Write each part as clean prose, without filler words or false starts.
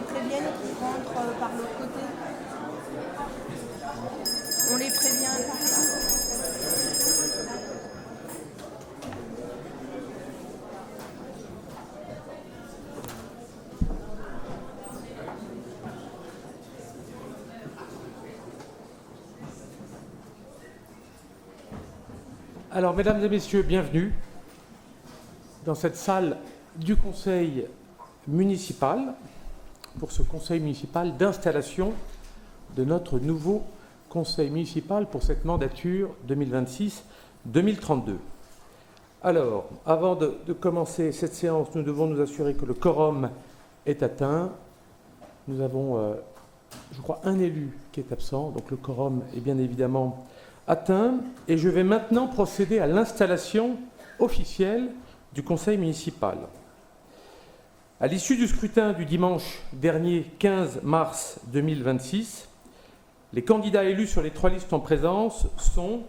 les prévienne qu'ils rentrent par l'autre côté. On les prévient par là. Alors, mesdames et messieurs, bienvenue dans cette salle du conseil municipal, pour ce conseil municipal d'installation de notre nouveau conseil municipal pour cette mandature 2026-2032. Alors, avant de commencer cette séance, nous devons nous assurer que le quorum est atteint. Nous avons, je crois, un élu qui est absent, donc le quorum est bien évidemment atteint. Et je vais maintenant procéder à l'installation officielle du conseil municipal. À l'issue du scrutin du dimanche dernier 15 mars 2026, les candidats élus sur les 3 listes en présence sont,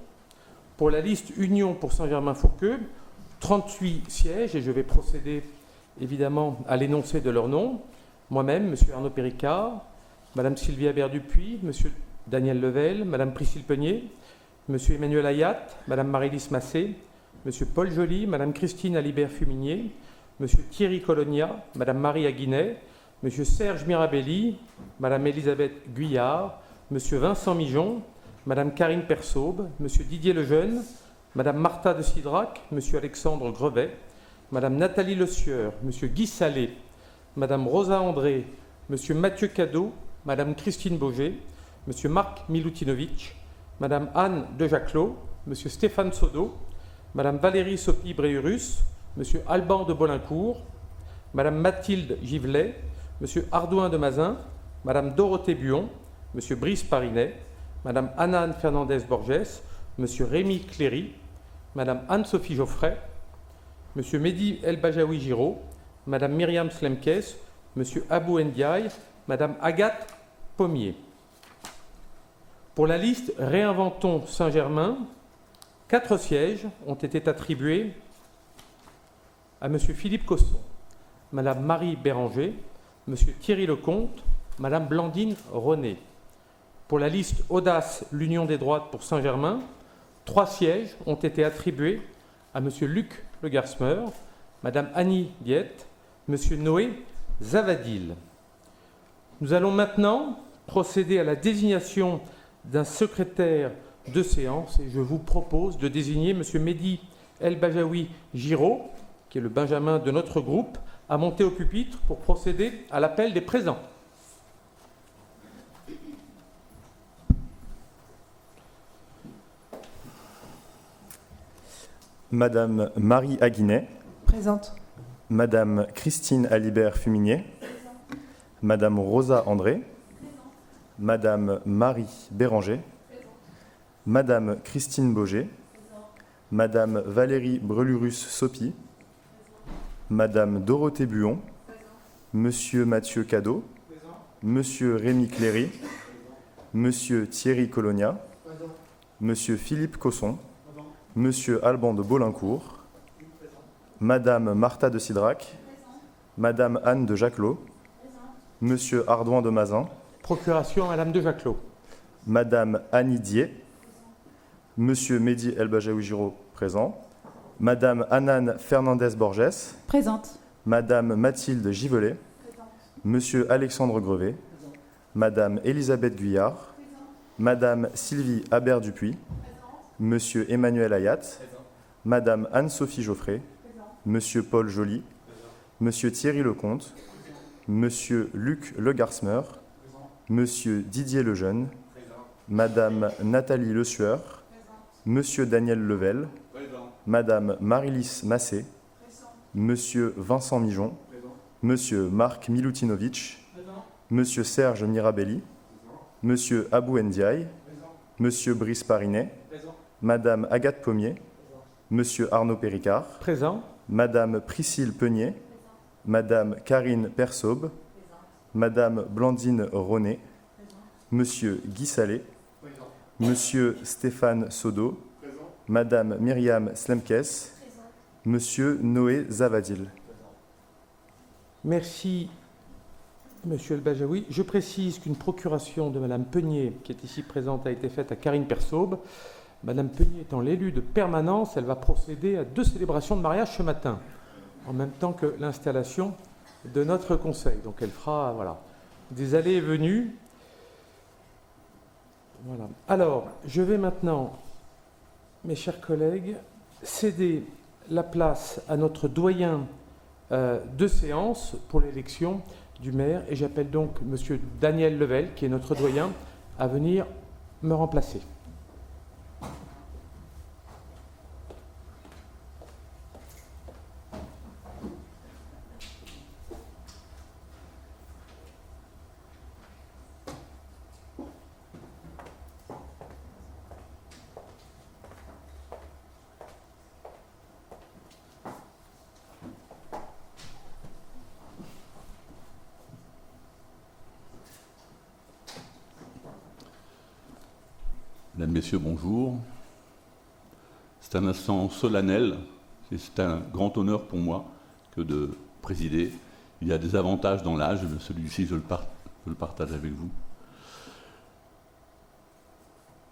pour la liste Union pour Saint-Germain-Fourqueux, 38 sièges, et je vais procéder évidemment à l'énoncé de leurs noms. Moi-même, M. Arnaud Péricard, Mme Sylvia Berdupuis, M. Daniel Level, Mme Priscille Peunier, M. Emmanuel Ayat, Mme Marie-Lise Massé, M. Paul Joly, Mme Christine Alibert-Fuminier, M. Thierry Colonia, Mme Marie Aguinet, M. Serge Mirabelli, Mme Elisabeth Guyard, M. Vincent Mijon, Mme Karine Persaube, M. Didier Lejeune, Mme Martha de Cidrac, M. Alexandre Grevet, Mme Nathalie Le Sieur, M. Guy Salé, Mme Rosa André, M. Mathieu Cadeau, Mme Christine Boger, M. Marc Milutinovic, Mme Anne de Jaclot, M. Stéphane Sodo, Mme Valérie Sopi-Bréurus, M. Alban de Bolincourt, Mme Mathilde Givelet, M. Ardouin de Mazin, Mme Dorothée Buon, M. Brice Parinet, Mme Anane Fernandez-Borges, M. Rémi Cléry, Mme Anne-Sophie Geoffray, M. Mehdi El Bajaoui Giraud, Mme Myriam Slemkes, M. Abou Ndiaye, Mme Agathe Pommier. Pour la liste Réinventons Saint-Germain, 4 sièges ont été attribués à M. Philippe Cosson, Mme Marie Béranger, M. Thierry Lecomte, Mme Blandine René. Pour la liste Audace, l'Union des droites pour Saint-Germain, 3 sièges ont été attribués à M. Luc Le Garsmer, Mme Annie Diette, M. Noé Zavadil. Nous allons maintenant procéder à la désignation d'un secrétaire de séance et je vous propose de désigner M. Mehdi El Bajaoui Giraud, qui est le benjamin de notre groupe, à monter au pupitre pour procéder à l'appel des présents. Madame Marie Aguinet. Présente. Madame Christine Alibert-Fuminier. Madame Rosa André. Madame Marie Béranger. Madame Christine Boger. Madame Valérie Brelurus-Sopi. Madame Dorothée Buon. Monsieur Mathieu Cadeau. Monsieur Rémi Cléry. Monsieur Thierry Colonia. Monsieur Philippe Cosson. Monsieur Alban de Bolincourt, Madame Martha de Cidrac, Madame Anne de Jaclot, Monsieur Ardouin de Mazin, Procuration à Madame de Jaclot, Madame Annie Diet, Monsieur Mehdi El Bajaoui Giraud, présent, Madame Anane Fernandez-Borges, Présente. Madame Mathilde Givelet, Monsieur Alexandre Grevet, Madame Elisabeth Guyard, Madame Sylvie Habert-Dupuis, Monsieur Emmanuel Ayat, Madame Anne-Sophie Geoffray, Monsieur Paul Joly, Monsieur Thierry Lecomte, Monsieur Luc Le Garsmer, Monsieur Didier Lejeune, Madame Nathalie Le Sueur, Monsieur Daniel Level, Madame Marie-Lise Massé, Monsieur Vincent Mijon, Monsieur Marc Milutinovic, Monsieur Serge Mirabelli, Monsieur Abou Ndiaye, Monsieur Brice Parinet, Madame Agathe Pommier, Monsieur Arnaud Péricard, présent, Madame Priscille Peunier, Madame Karine Persaube, Madame Blandine René, Monsieur Guy Salé, Monsieur Stéphane Sodo, Madame Myriam Slemkes, Monsieur Noé Zavadil. Merci Monsieur El Bajaoui. Je précise qu'une procuration de Madame Peunier, qui est ici présente, a été faite à Karine Persaube. Madame Peunier étant l'élue de permanence, elle va procéder à 2 célébrations de mariage ce matin, en même temps que l'installation de notre conseil. Donc elle fera des allées et venues. Voilà. Alors, je vais maintenant, mes chers collègues, céder la place à notre doyen de séance pour l'élection du maire. Et j'appelle donc Monsieur Daniel Level, qui est notre doyen, à venir me remplacer. Mesdames, Messieurs, bonjour. C'est un instant solennel et c'est un grand honneur pour moi que de présider. Il y a des avantages dans l'âge, mais celui-ci, je le partage avec vous.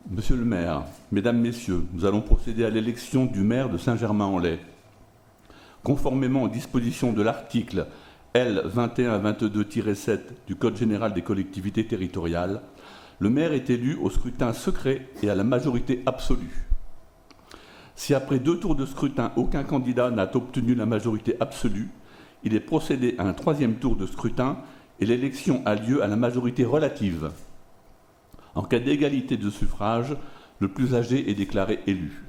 Monsieur le maire, Mesdames, Messieurs, nous allons procéder à l'élection du maire de Saint-Germain-en-Laye. Conformément aux dispositions de l'article L. 2122-7 du Code général des collectivités territoriales, le maire est élu au scrutin secret et à la majorité absolue. Si après 2 tours de scrutin, aucun candidat n'a obtenu la majorité absolue, il est procédé à un 3e tour de scrutin et l'élection a lieu à la majorité relative. En cas d'égalité de suffrage, le plus âgé est déclaré élu.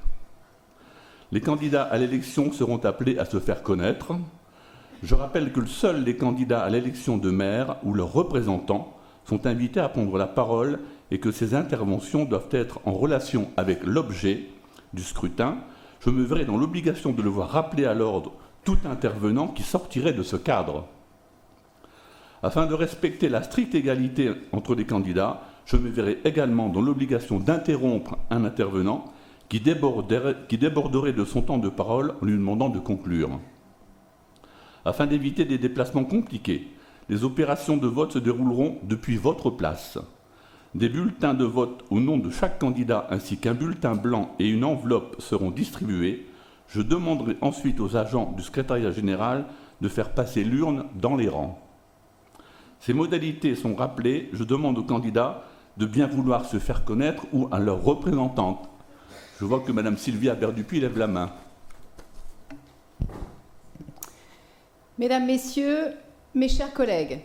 Les candidats à l'élection seront appelés à se faire connaître. Je rappelle que seuls les candidats à l'élection de maire ou leurs représentants sont invités à prendre la parole et que ces interventions doivent être en relation avec l'objet du scrutin. Je me verrai dans l'obligation de le voir rappeler à l'ordre tout intervenant qui sortirait de ce cadre. Afin de respecter la stricte égalité entre les candidats, je me verrai également dans l'obligation d'interrompre un intervenant qui déborderait de son temps de parole en lui demandant de conclure. Afin d'éviter des déplacements compliqués, les opérations de vote se dérouleront depuis votre place. Des bulletins de vote au nom de chaque candidat ainsi qu'un bulletin blanc et une enveloppe seront distribués. Je demanderai ensuite aux agents du secrétariat général de faire passer l'urne dans les rangs. Ces modalités sont rappelées. Je demande aux candidats de bien vouloir se faire connaître ou à leur représentante. Je vois que Mme Sylvia Berdupuis lève la main. Mesdames, Messieurs, mes chers collègues,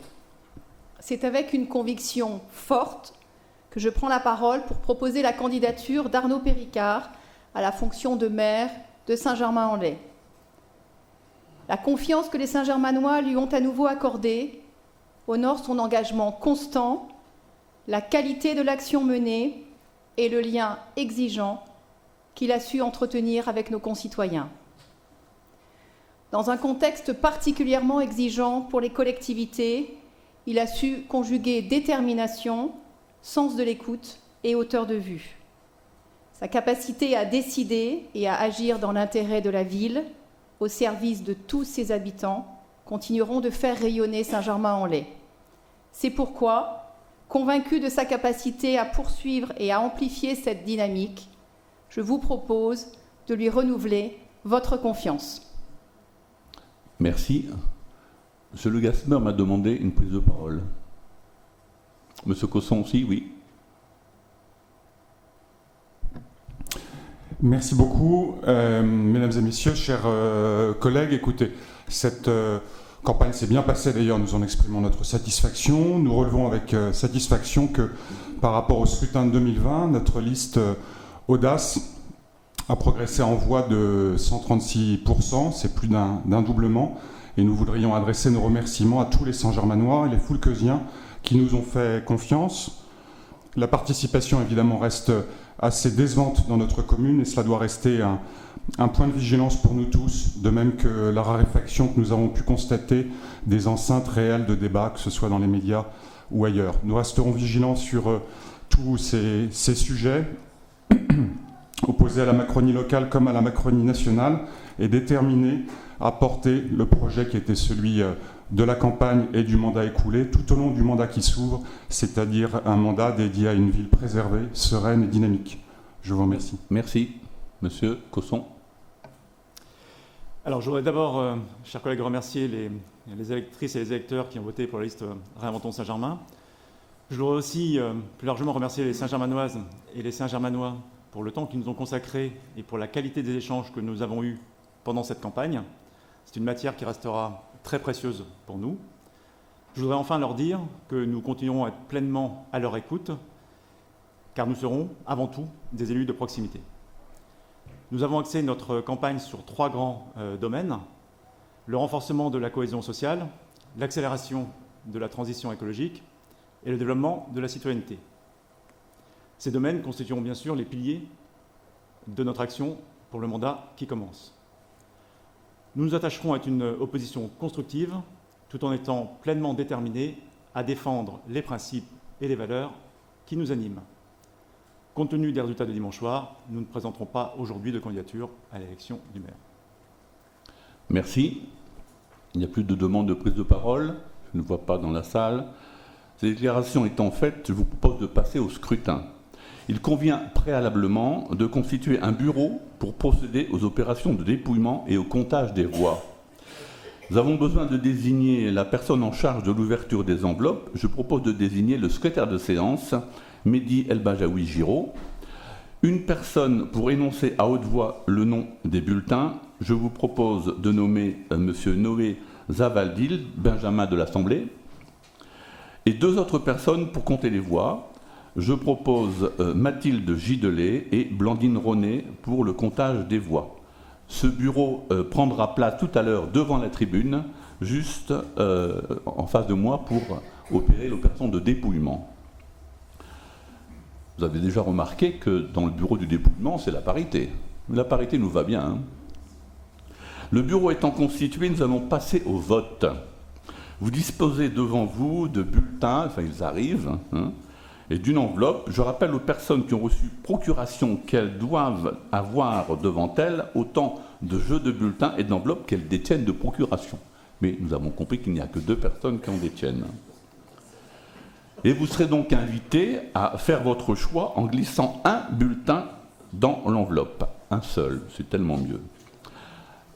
c'est avec une conviction forte que je prends la parole pour proposer la candidature d'Arnaud Péricard à la fonction de maire de Saint-Germain-en-Laye. La confiance que les Saint-Germanois lui ont à nouveau accordée honore son engagement constant, la qualité de l'action menée et le lien exigeant qu'il a su entretenir avec nos concitoyens. Dans un contexte particulièrement exigeant pour les collectivités, il a su conjuguer détermination, sens de l'écoute et hauteur de vue. Sa capacité à décider et à agir dans l'intérêt de la ville, au service de tous ses habitants, continueront de faire rayonner Saint-Germain-en-Laye. C'est pourquoi, convaincu de sa capacité à poursuivre et à amplifier cette dynamique, je vous propose de lui renouveler votre confiance. Merci. Monsieur Le Gasmer m'a demandé une prise de parole. Monsieur Cosson aussi, oui. Merci beaucoup. Mesdames et messieurs, chers collègues, écoutez, cette campagne s'est bien passée d'ailleurs, nous en exprimons notre satisfaction. Nous relevons avec satisfaction que par rapport au scrutin de 2020, notre liste Audace a progressé en voix de 136%, c'est plus d'un doublement. Et nous voudrions adresser nos remerciements à tous les Saint-Germanois et les Foulqueusiens qui nous ont fait confiance. La participation, évidemment, reste assez décevante dans notre commune et cela doit rester un point de vigilance pour nous tous, de même que la raréfaction que nous avons pu constater des enceintes réelles de débat, que ce soit dans les médias ou ailleurs. Nous resterons vigilants sur tous ces sujets, opposés à la Macronie locale comme à la Macronie nationale, et déterminés à porter le projet qui était celui de la campagne et du mandat écoulé tout au long du mandat qui s'ouvre, c'est-à-dire un mandat dédié à une ville préservée, sereine et dynamique. Je vous remercie. Merci. Monsieur Cosson. Alors, je voudrais d'abord, chers collègues, remercier les électrices et les électeurs qui ont voté pour la liste Réinventons Saint-Germain. Je voudrais aussi plus largement remercier les Saint-Germanoises et les Saint-Germanois pour le temps qu'ils nous ont consacré et pour la qualité des échanges que nous avons eus pendant cette campagne. C'est une matière qui restera très précieuse pour nous. Je voudrais enfin leur dire que nous continuerons à être pleinement à leur écoute, car nous serons avant tout des élus de proximité. Nous avons axé notre campagne sur 3 grands domaines: le renforcement de la cohésion sociale, l'accélération de la transition écologique et le développement de la citoyenneté. Ces domaines constitueront bien sûr les piliers de notre action pour le mandat qui commence. Nous nous attacherons à être une opposition constructive, tout en étant pleinement déterminés à défendre les principes et les valeurs qui nous animent. Compte tenu des résultats de dimanche soir, nous ne présenterons pas aujourd'hui de candidature à l'élection du maire. Merci. Il n'y a plus de demande de prise de parole. Je ne vois pas dans la salle. Ces déclarations étant faites, je vous propose de passer au scrutin. Il convient préalablement de constituer un bureau pour procéder aux opérations de dépouillement et au comptage des voix. Nous avons besoin de désigner la personne en charge de l'ouverture des enveloppes. Je propose de désigner le secrétaire de séance, Mehdi El Bajaoui Giraud. Une personne pour énoncer à haute voix le nom des bulletins. Je vous propose de nommer M. Noé Zavaldil, Benjamin de l'Assemblée, et 2 autres personnes pour compter les voix. Je propose Mathilde Gidelet et Blandine Ronet pour le comptage des voix. Ce bureau prendra place tout à l'heure devant la tribune, juste en face de moi pour opérer l'opération de dépouillement. Vous avez déjà remarqué que dans le bureau du dépouillement, c'est la parité. La parité nous va bien. Hein. Le bureau étant constitué, nous allons passer au vote. Vous disposez devant vous de bulletins, enfin ils arrivent, hein, et d'une enveloppe. Je rappelle aux personnes qui ont reçu procuration qu'elles doivent avoir devant elles autant de jeux de bulletins et d'enveloppes qu'elles détiennent de procuration. Mais nous avons compris qu'il n'y a que 2 personnes qui en détiennent. Et vous serez donc invité à faire votre choix en glissant un bulletin dans l'enveloppe. Un seul, c'est tellement mieux.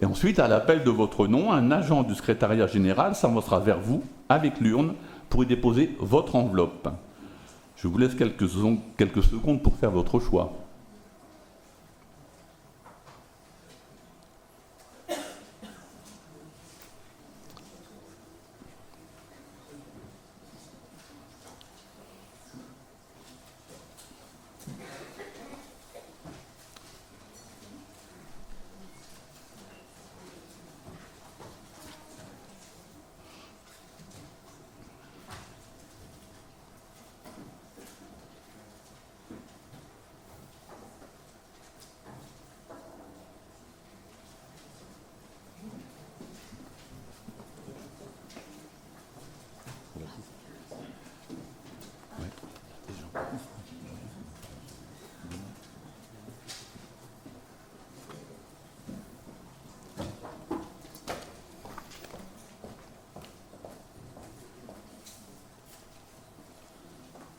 Et ensuite, à l'appel de votre nom, un agent du secrétariat général s'avancera vers vous avec l'urne pour y déposer votre enveloppe. Je vous laisse quelques secondes pour faire votre choix.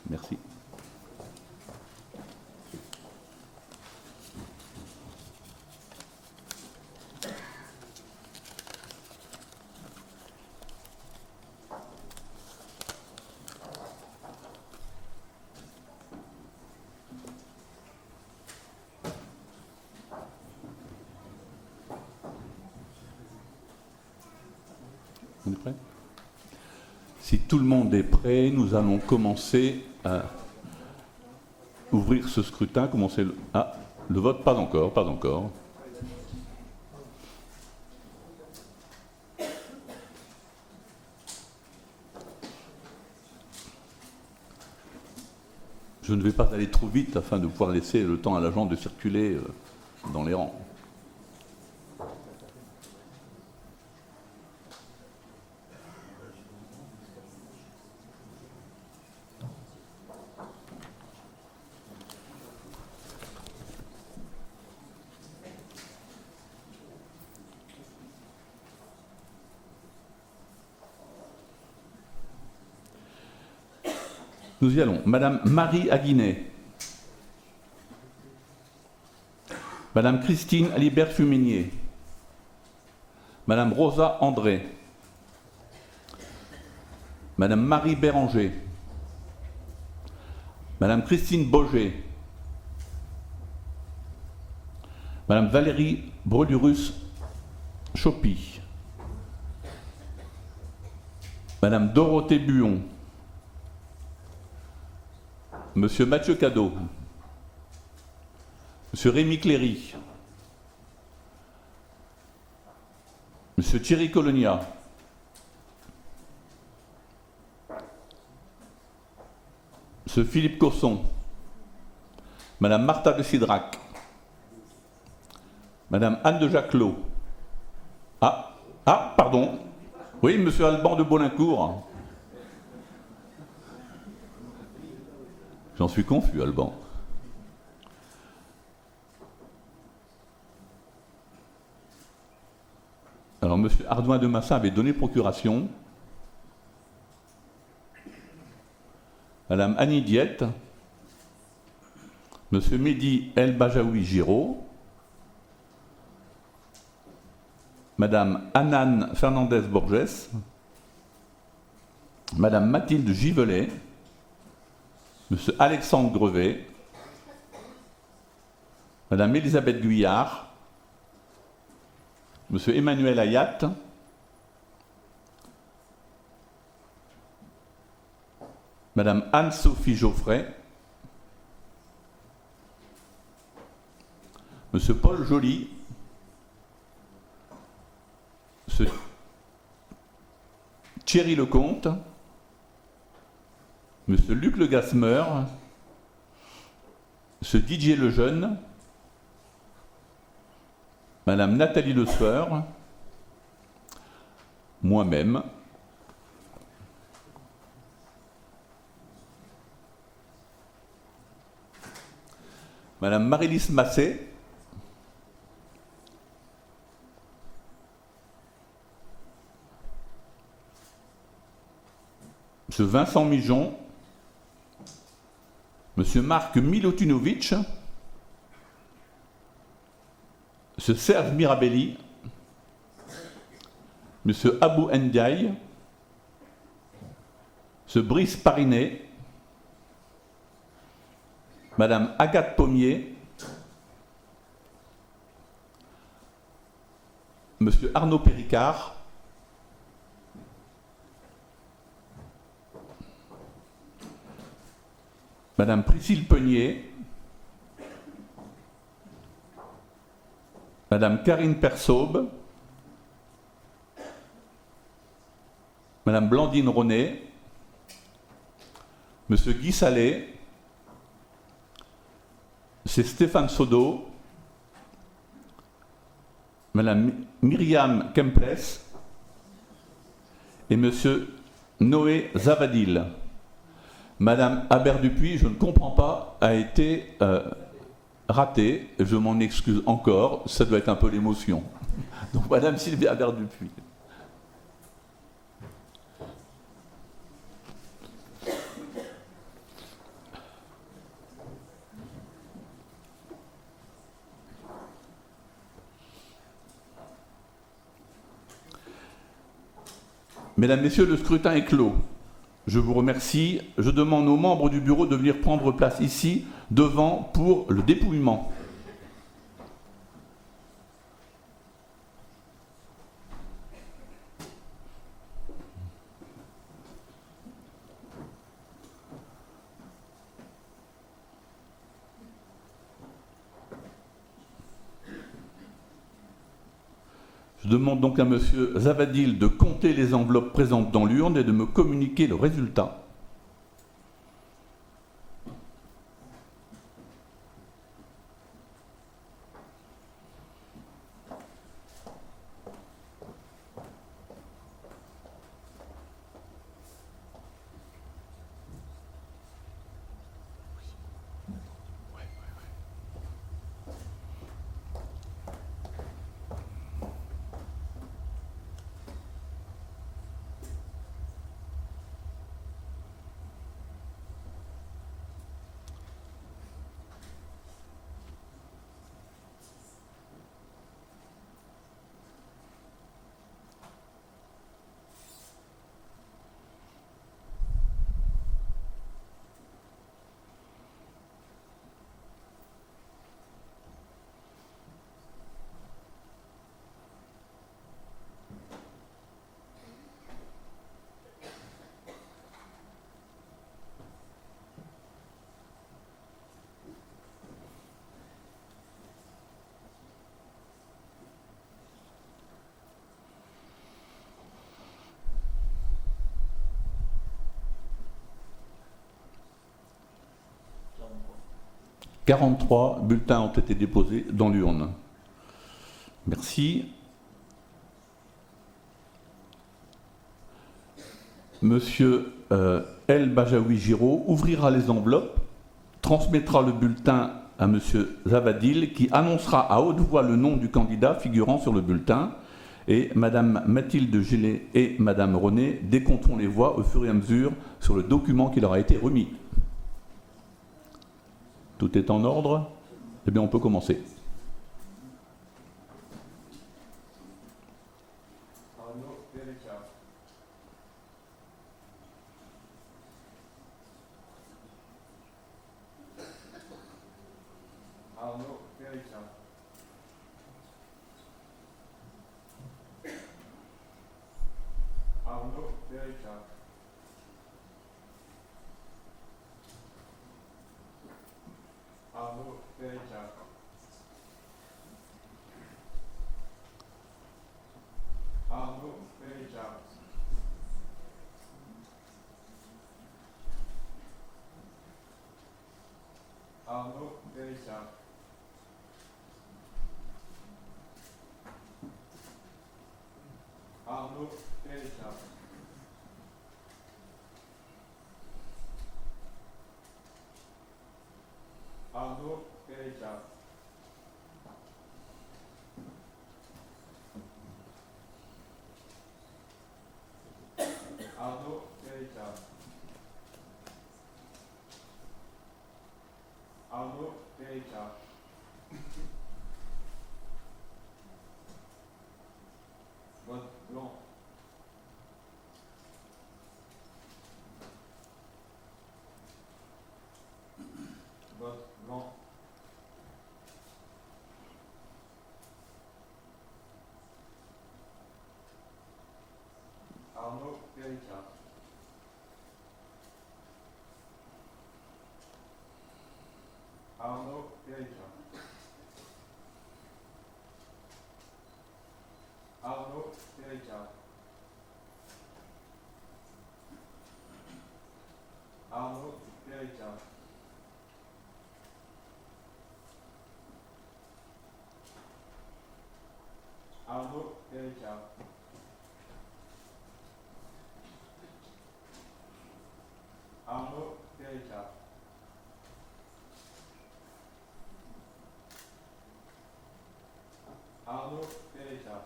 Merci. On est prêt ? Si tout le monde est prêt, nous allons commencer à ouvrir ce scrutin. Commencer le vote, pas encore, pas encore. Je ne vais pas aller trop vite afin de pouvoir laisser le temps à l'agent de circuler dans les rangs. Nous y allons. Madame Marie Aguinet. Madame Christine Alibert-Fuminier. Madame Rosa André. Madame Marie Béranger. Madame Christine Boger. Madame Valérie Brelurus-Chopy. Madame Dorothée Buon. Monsieur Mathieu Cadeau. Monsieur Rémi Cléry. Monsieur Thierry Colonia. Monsieur Philippe Cosson. Madame Martha de Sidrac. Madame Anne de Jacquelot. Pardon. Oui, Monsieur Alban de Bolincourt. J'en suis confus, Alban. Alors, M. Ardouin de Massin avait donné procuration. Mme Annie Diette. M. Mehdi El Bajaoui Giraud. Mme Anan Fernandez Borges. Mme Mathilde Givelet. M. Alexandre Grevet. Mme Elisabeth Guyard. M. Emmanuel Ayat, Mme Anne-Sophie Geoffrey, M. Paul Joly, M. Thierry Lecomte, M. Luc Le Gasmer, M. Didier Lejeune, Madame Nathalie Le Sueur, moi-même, Madame Marie-Lise Massé, Monsieur Vincent Mijon, Monsieur Marc Milutinovic, M. Serge Mirabelli, M. Abou Ndiaye, M. Brice Parinet, Mme Agathe Pommier, M. Arnaud Péricard, Mme Priscille Peunier, Madame Karine Persaube, Madame Blandine Ronet, Monsieur Guy Salé, c'est Stéphane Sodo, Madame Myriam Kemples et Monsieur Noé Zavadil. Madame Habert-Dupuis, je ne comprends pas, a été ratée, je m'en excuse encore, ça doit être un peu l'émotion. Donc Madame Sylvie Habert-Dupuis. Mesdames, Messieurs, le scrutin est clos. Je vous remercie. Je demande aux membres du bureau de venir prendre place ici, devant, pour le dépouillement. Je demande donc à M. Zavadil de compter les enveloppes présentes dans l'urne et de me communiquer le résultat. 43 bulletins ont été déposés dans l'urne. Merci. Monsieur El Bajaoui Giraud ouvrira les enveloppes, transmettra le bulletin à Monsieur Zavadil qui annoncera à haute voix le nom du candidat figurant sur le bulletin et Madame Mathilde Gélé et Madame René décompteront les voix au fur et à mesure sur le document qui leur a été remis. Tout est en ordre? Eh bien, on peut commencer. Arnaud Périca. Arnaud Périca. Arnaud Périca. Arnaud Périca. Arnaud Périca. Arnaud Périca. Arnaud Périca. Arnaud Périca. Arnaud Périca. Vote blanc. Vote blanc. Arnaud Périca. Arnaud Périca. Arnaud Périca. Arnaud Périca. Arnaud Périca. Arnaud Périca. Arnaud Périca.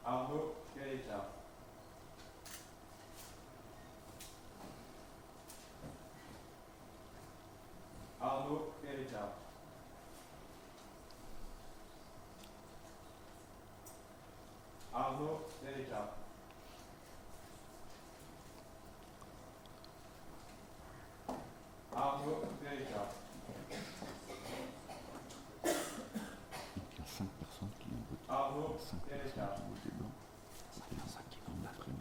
Arnaud Périca. Arnaud Périca. Arnaud Périca. Arnaud Périca. Il y a 5 personnes qui ont voté. Arnaud 5 Périca. personnes qui ont voté blanc. C'était 5 qui vont imprimer.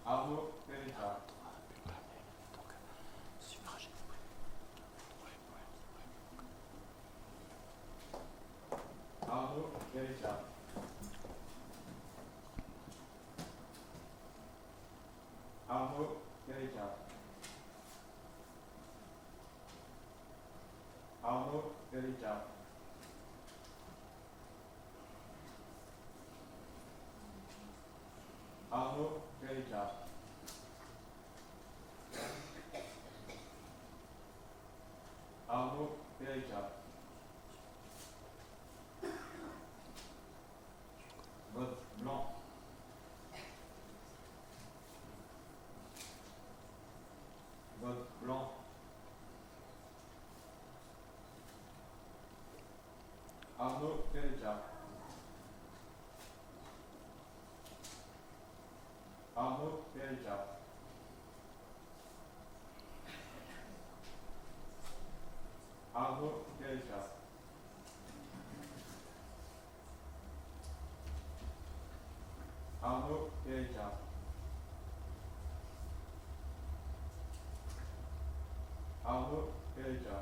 Arnaud Périca. Suffrage exprimé. Arnaud Périca. Arnaud Périca. Arnaud Périca. Arnaud Périca. Arnaud Périca. Vote blanc. Vote blanc. Arnaud Périca. Arnaud Périca. Arnaud Périca. Arnaud Périca. Arnaud Périca.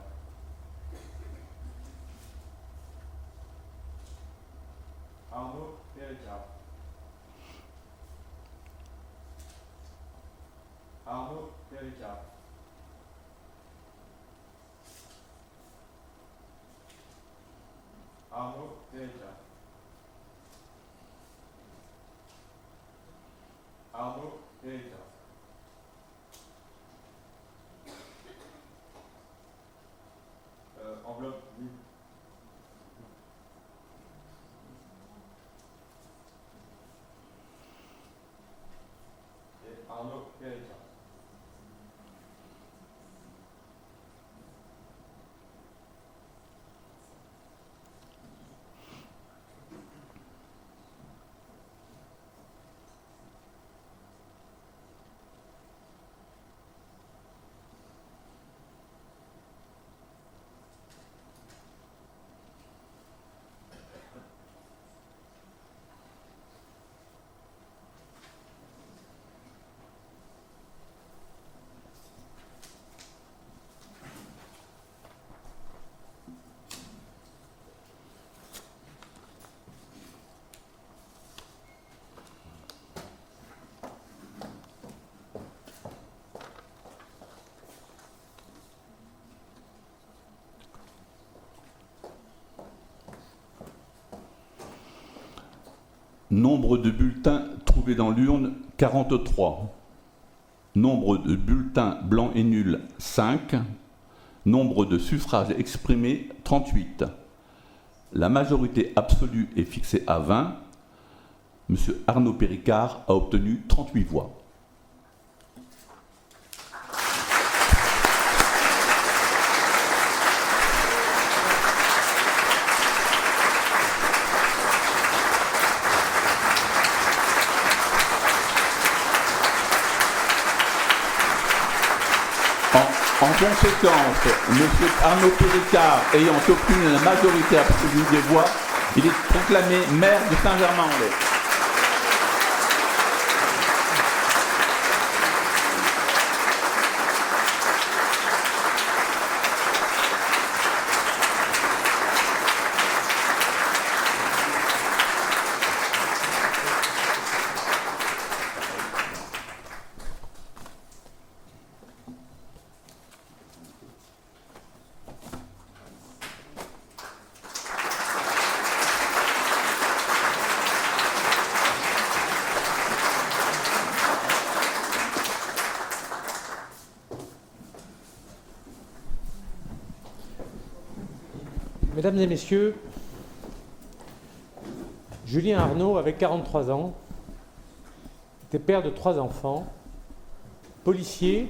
Arnaud Périca. Arnaud Péricard. Arnaud Péricard. Arnaud Péricard. Enveloppe vide. Et Arnaud Péricard. Nombre de bulletins trouvés dans l'urne, 43. Nombre de bulletins blancs et nuls, 5. Nombre de suffrages exprimés, 38. La majorité absolue est fixée à 20. M. Arnaud Péricard a obtenu 38 voix. En conséquence, M. Arnaud Péricard ayant obtenu la majorité absolue des voix, il est proclamé maire de Saint-Germain-en-Laye. Mesdames et messieurs, Julien Arnaud avait 43 ans, était père de 3 enfants, policier,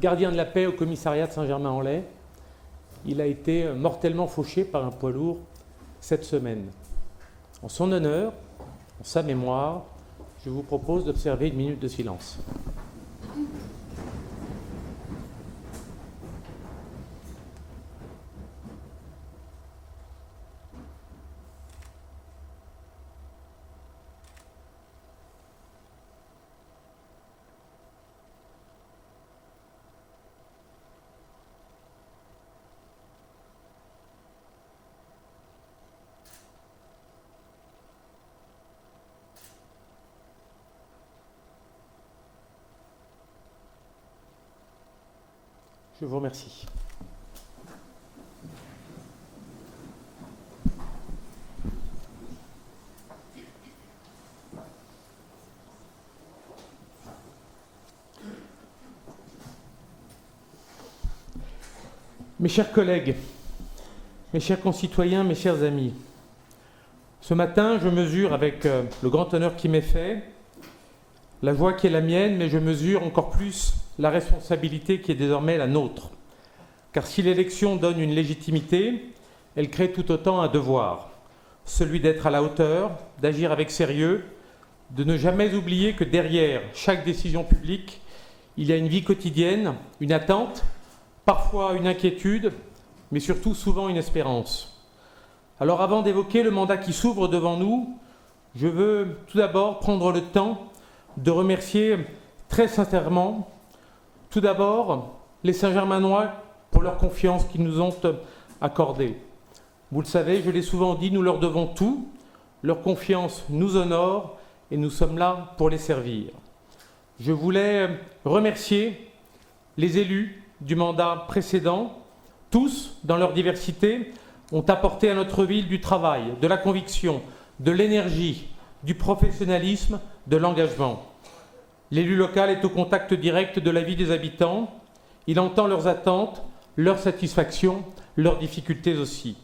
gardien de la paix au commissariat de Saint-Germain-en-Laye. Il a été mortellement fauché par un poids lourd cette semaine. En son honneur, en sa mémoire, je vous propose d'observer une minute de silence. Je vous remercie. Mes chers collègues, mes chers concitoyens, mes chers amis, ce matin, je mesure avec le grand honneur qui m'est fait, la joie qui est la mienne, mais je mesure encore plus la responsabilité qui est désormais la nôtre. Car si l'élection donne une légitimité, elle crée tout autant un devoir, celui d'être à la hauteur, d'agir avec sérieux, de ne jamais oublier que derrière chaque décision publique, il y a une vie quotidienne, une attente, parfois une inquiétude, mais surtout souvent une espérance. Alors avant d'évoquer le mandat qui s'ouvre devant nous, je veux tout d'abord prendre le temps de remercier très sincèrement, tout d'abord, les Saint-Germainois pour leur confiance qu'ils nous ont accordée. Vous le savez, je l'ai souvent dit, nous leur devons tout. Leur confiance nous honore et nous sommes là pour les servir. Je voulais remercier les élus du mandat précédent. Tous, dans leur diversité, ont apporté à notre ville du travail, de la conviction, de l'énergie, du professionnalisme, de l'engagement. L'élu local est au contact direct de la vie des habitants. Il entend leurs attentes, leurs satisfactions, leurs difficultés aussi.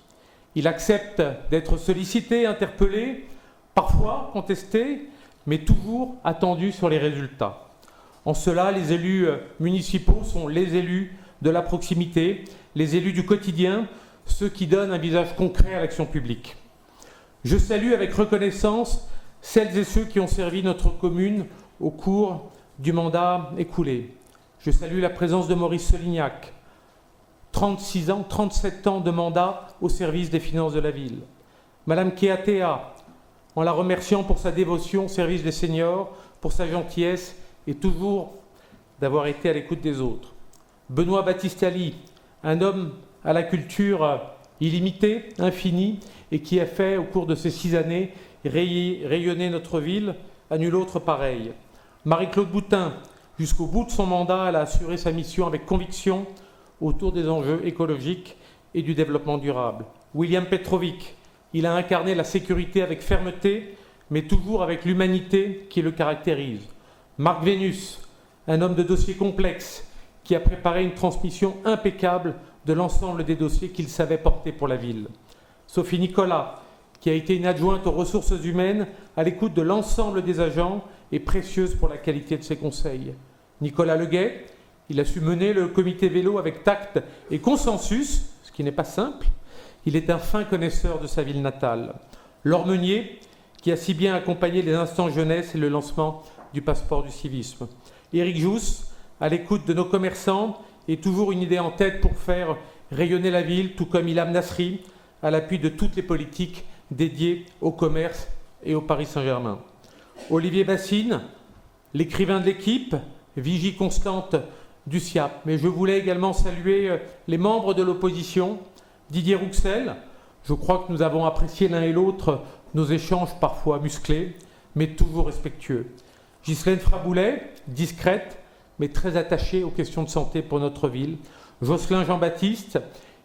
Il accepte d'être sollicité, interpellé, parfois contesté, mais toujours attendu sur les résultats. En cela, les élus municipaux sont les élus de la proximité, les élus du quotidien, ceux qui donnent un visage concret à l'action publique. Je salue avec reconnaissance celles et ceux qui ont servi notre commune au cours du mandat écoulé. Je salue la présence de Maurice Solignac, 36 ans, 37 ans de mandat au service des finances de la ville. Madame Keatea, en la remerciant pour sa dévotion au service des seniors, pour sa gentillesse et toujours d'avoir été à l'écoute des autres. Benoît Battistali, un homme à la culture illimitée, infinie, et qui a fait, au cours de ces 6 années, rayonner notre ville à nul autre pareil. Marie-Claude Boutin, jusqu'au bout de son mandat, elle a assuré sa mission avec conviction autour des enjeux écologiques et du développement durable. William Petrovic, il a incarné la sécurité avec fermeté, mais toujours avec l'humanité qui le caractérise. Marc Vénus, un homme de dossiers complexes, qui a préparé une transmission impeccable de l'ensemble des dossiers qu'il savait porter pour la ville. Sophie Nicolas, qui a été une adjointe aux ressources humaines à l'écoute de l'ensemble des agents et précieuse pour la qualité de ses conseils. Nicolas Leguet, il a su mener le comité vélo avec tact et consensus, ce qui n'est pas simple. Il est un fin connaisseur de sa ville natale. Laure Meunier, qui a si bien accompagné les instants jeunesse et le lancement du passeport du civisme. Éric Jousse, à l'écoute de nos commerçants et toujours une idée en tête pour faire rayonner la ville, tout comme Ilham Nasri, à l'appui de toutes les politiques dédiées au commerce et au Paris Saint-Germain. Olivier Bassine, l'écrivain de l'équipe, vigie constante du SIAP. Mais je voulais également saluer les membres de l'opposition. Didier Rouxel, je crois que nous avons apprécié l'un et l'autre nos échanges parfois musclés, mais toujours respectueux. Ghislaine Fraboulet, discrète, mais très attachée aux questions de santé pour notre ville. Jocelyn Jean-Baptiste,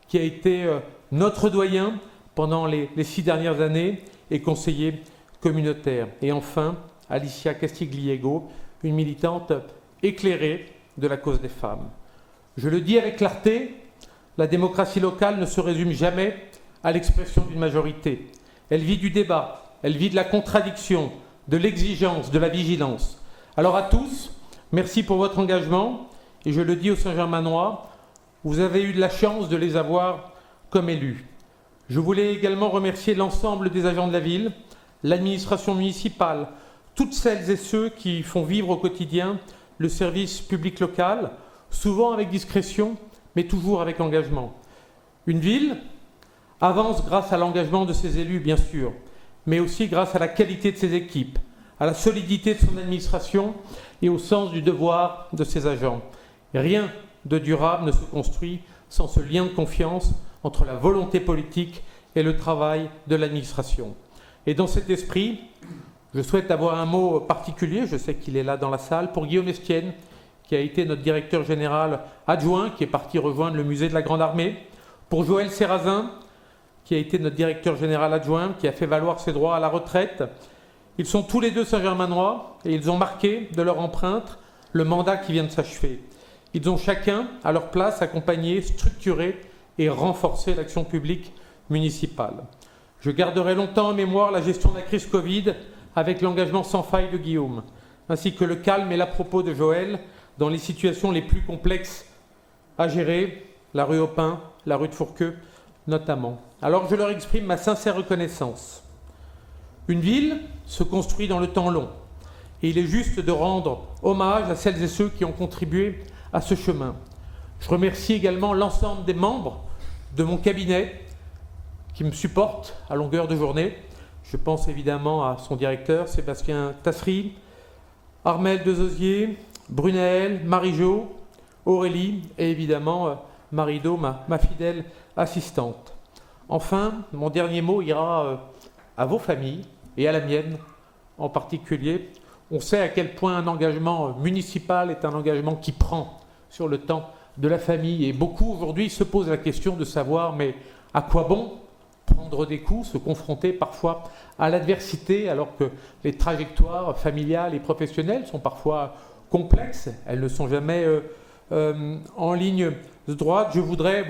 qui a été notre doyen pendant les 6 dernières années et conseiller communautaire. Et enfin, Alicia Castigliego, une militante éclairée de la cause des femmes. Je le dis avec clarté, la démocratie locale ne se résume jamais à l'expression d'une majorité. Elle vit du débat, elle vit de la contradiction, de l'exigence, de la vigilance. Alors à tous, merci pour votre engagement, et je le dis aux Saint-Germanois, vous avez eu de la chance de les avoir comme élus. Je voulais également remercier l'ensemble des agents de la ville, l'administration municipale, toutes celles et ceux qui font vivre au quotidien le service public local, souvent avec discrétion, mais toujours avec engagement. Une ville avance grâce à l'engagement de ses élus, bien sûr, mais aussi grâce à la qualité de ses équipes, à la solidité de son administration et au sens du devoir de ses agents. Rien de durable ne se construit sans ce lien de confiance entre la volonté politique et le travail de l'administration. Et dans cet esprit, je souhaite avoir un mot particulier, je sais qu'il est là dans la salle, pour Guillaume Estienne, qui a été notre directeur général adjoint, qui est parti rejoindre le musée de la Grande Armée, pour Joël Serrazin, qui a été notre directeur général adjoint, qui a fait valoir ses droits à la retraite. Ils sont tous les deux Saint-Germanois et ils ont marqué de leur empreinte le mandat qui vient de s'achever. Ils ont chacun, à leur place, accompagné, structuré et renforcé l'action publique municipale. Je garderai longtemps en mémoire la gestion de la crise Covid avec l'engagement sans faille de Guillaume, ainsi que le calme et l'à-propos de Joël dans les situations les plus complexes à gérer, la rue Aupin, la rue de Fourqueux notamment. Alors je leur exprime ma sincère reconnaissance. Une ville se construit dans le temps long et il est juste de rendre hommage à celles et ceux qui ont contribué à ce chemin. Je remercie également l'ensemble des membres de mon cabinet qui me supportent à longueur de journée. Je pense évidemment à son directeur, Sébastien Tassery, Armel Dezosier, Brunel, Marie-Jo, Aurélie et évidemment Marie-Do, ma fidèle assistante. Enfin, mon dernier mot ira à vos familles et à la mienne en particulier. On sait à quel point un engagement municipal est un engagement qui prend sur le temps de la famille. Et beaucoup aujourd'hui se posent la question de savoir, mais à quoi bon prendre des coups, se confronter parfois à l'adversité, alors que les trajectoires familiales et professionnelles sont parfois complexes, elles ne sont jamais en ligne droite. Je voudrais,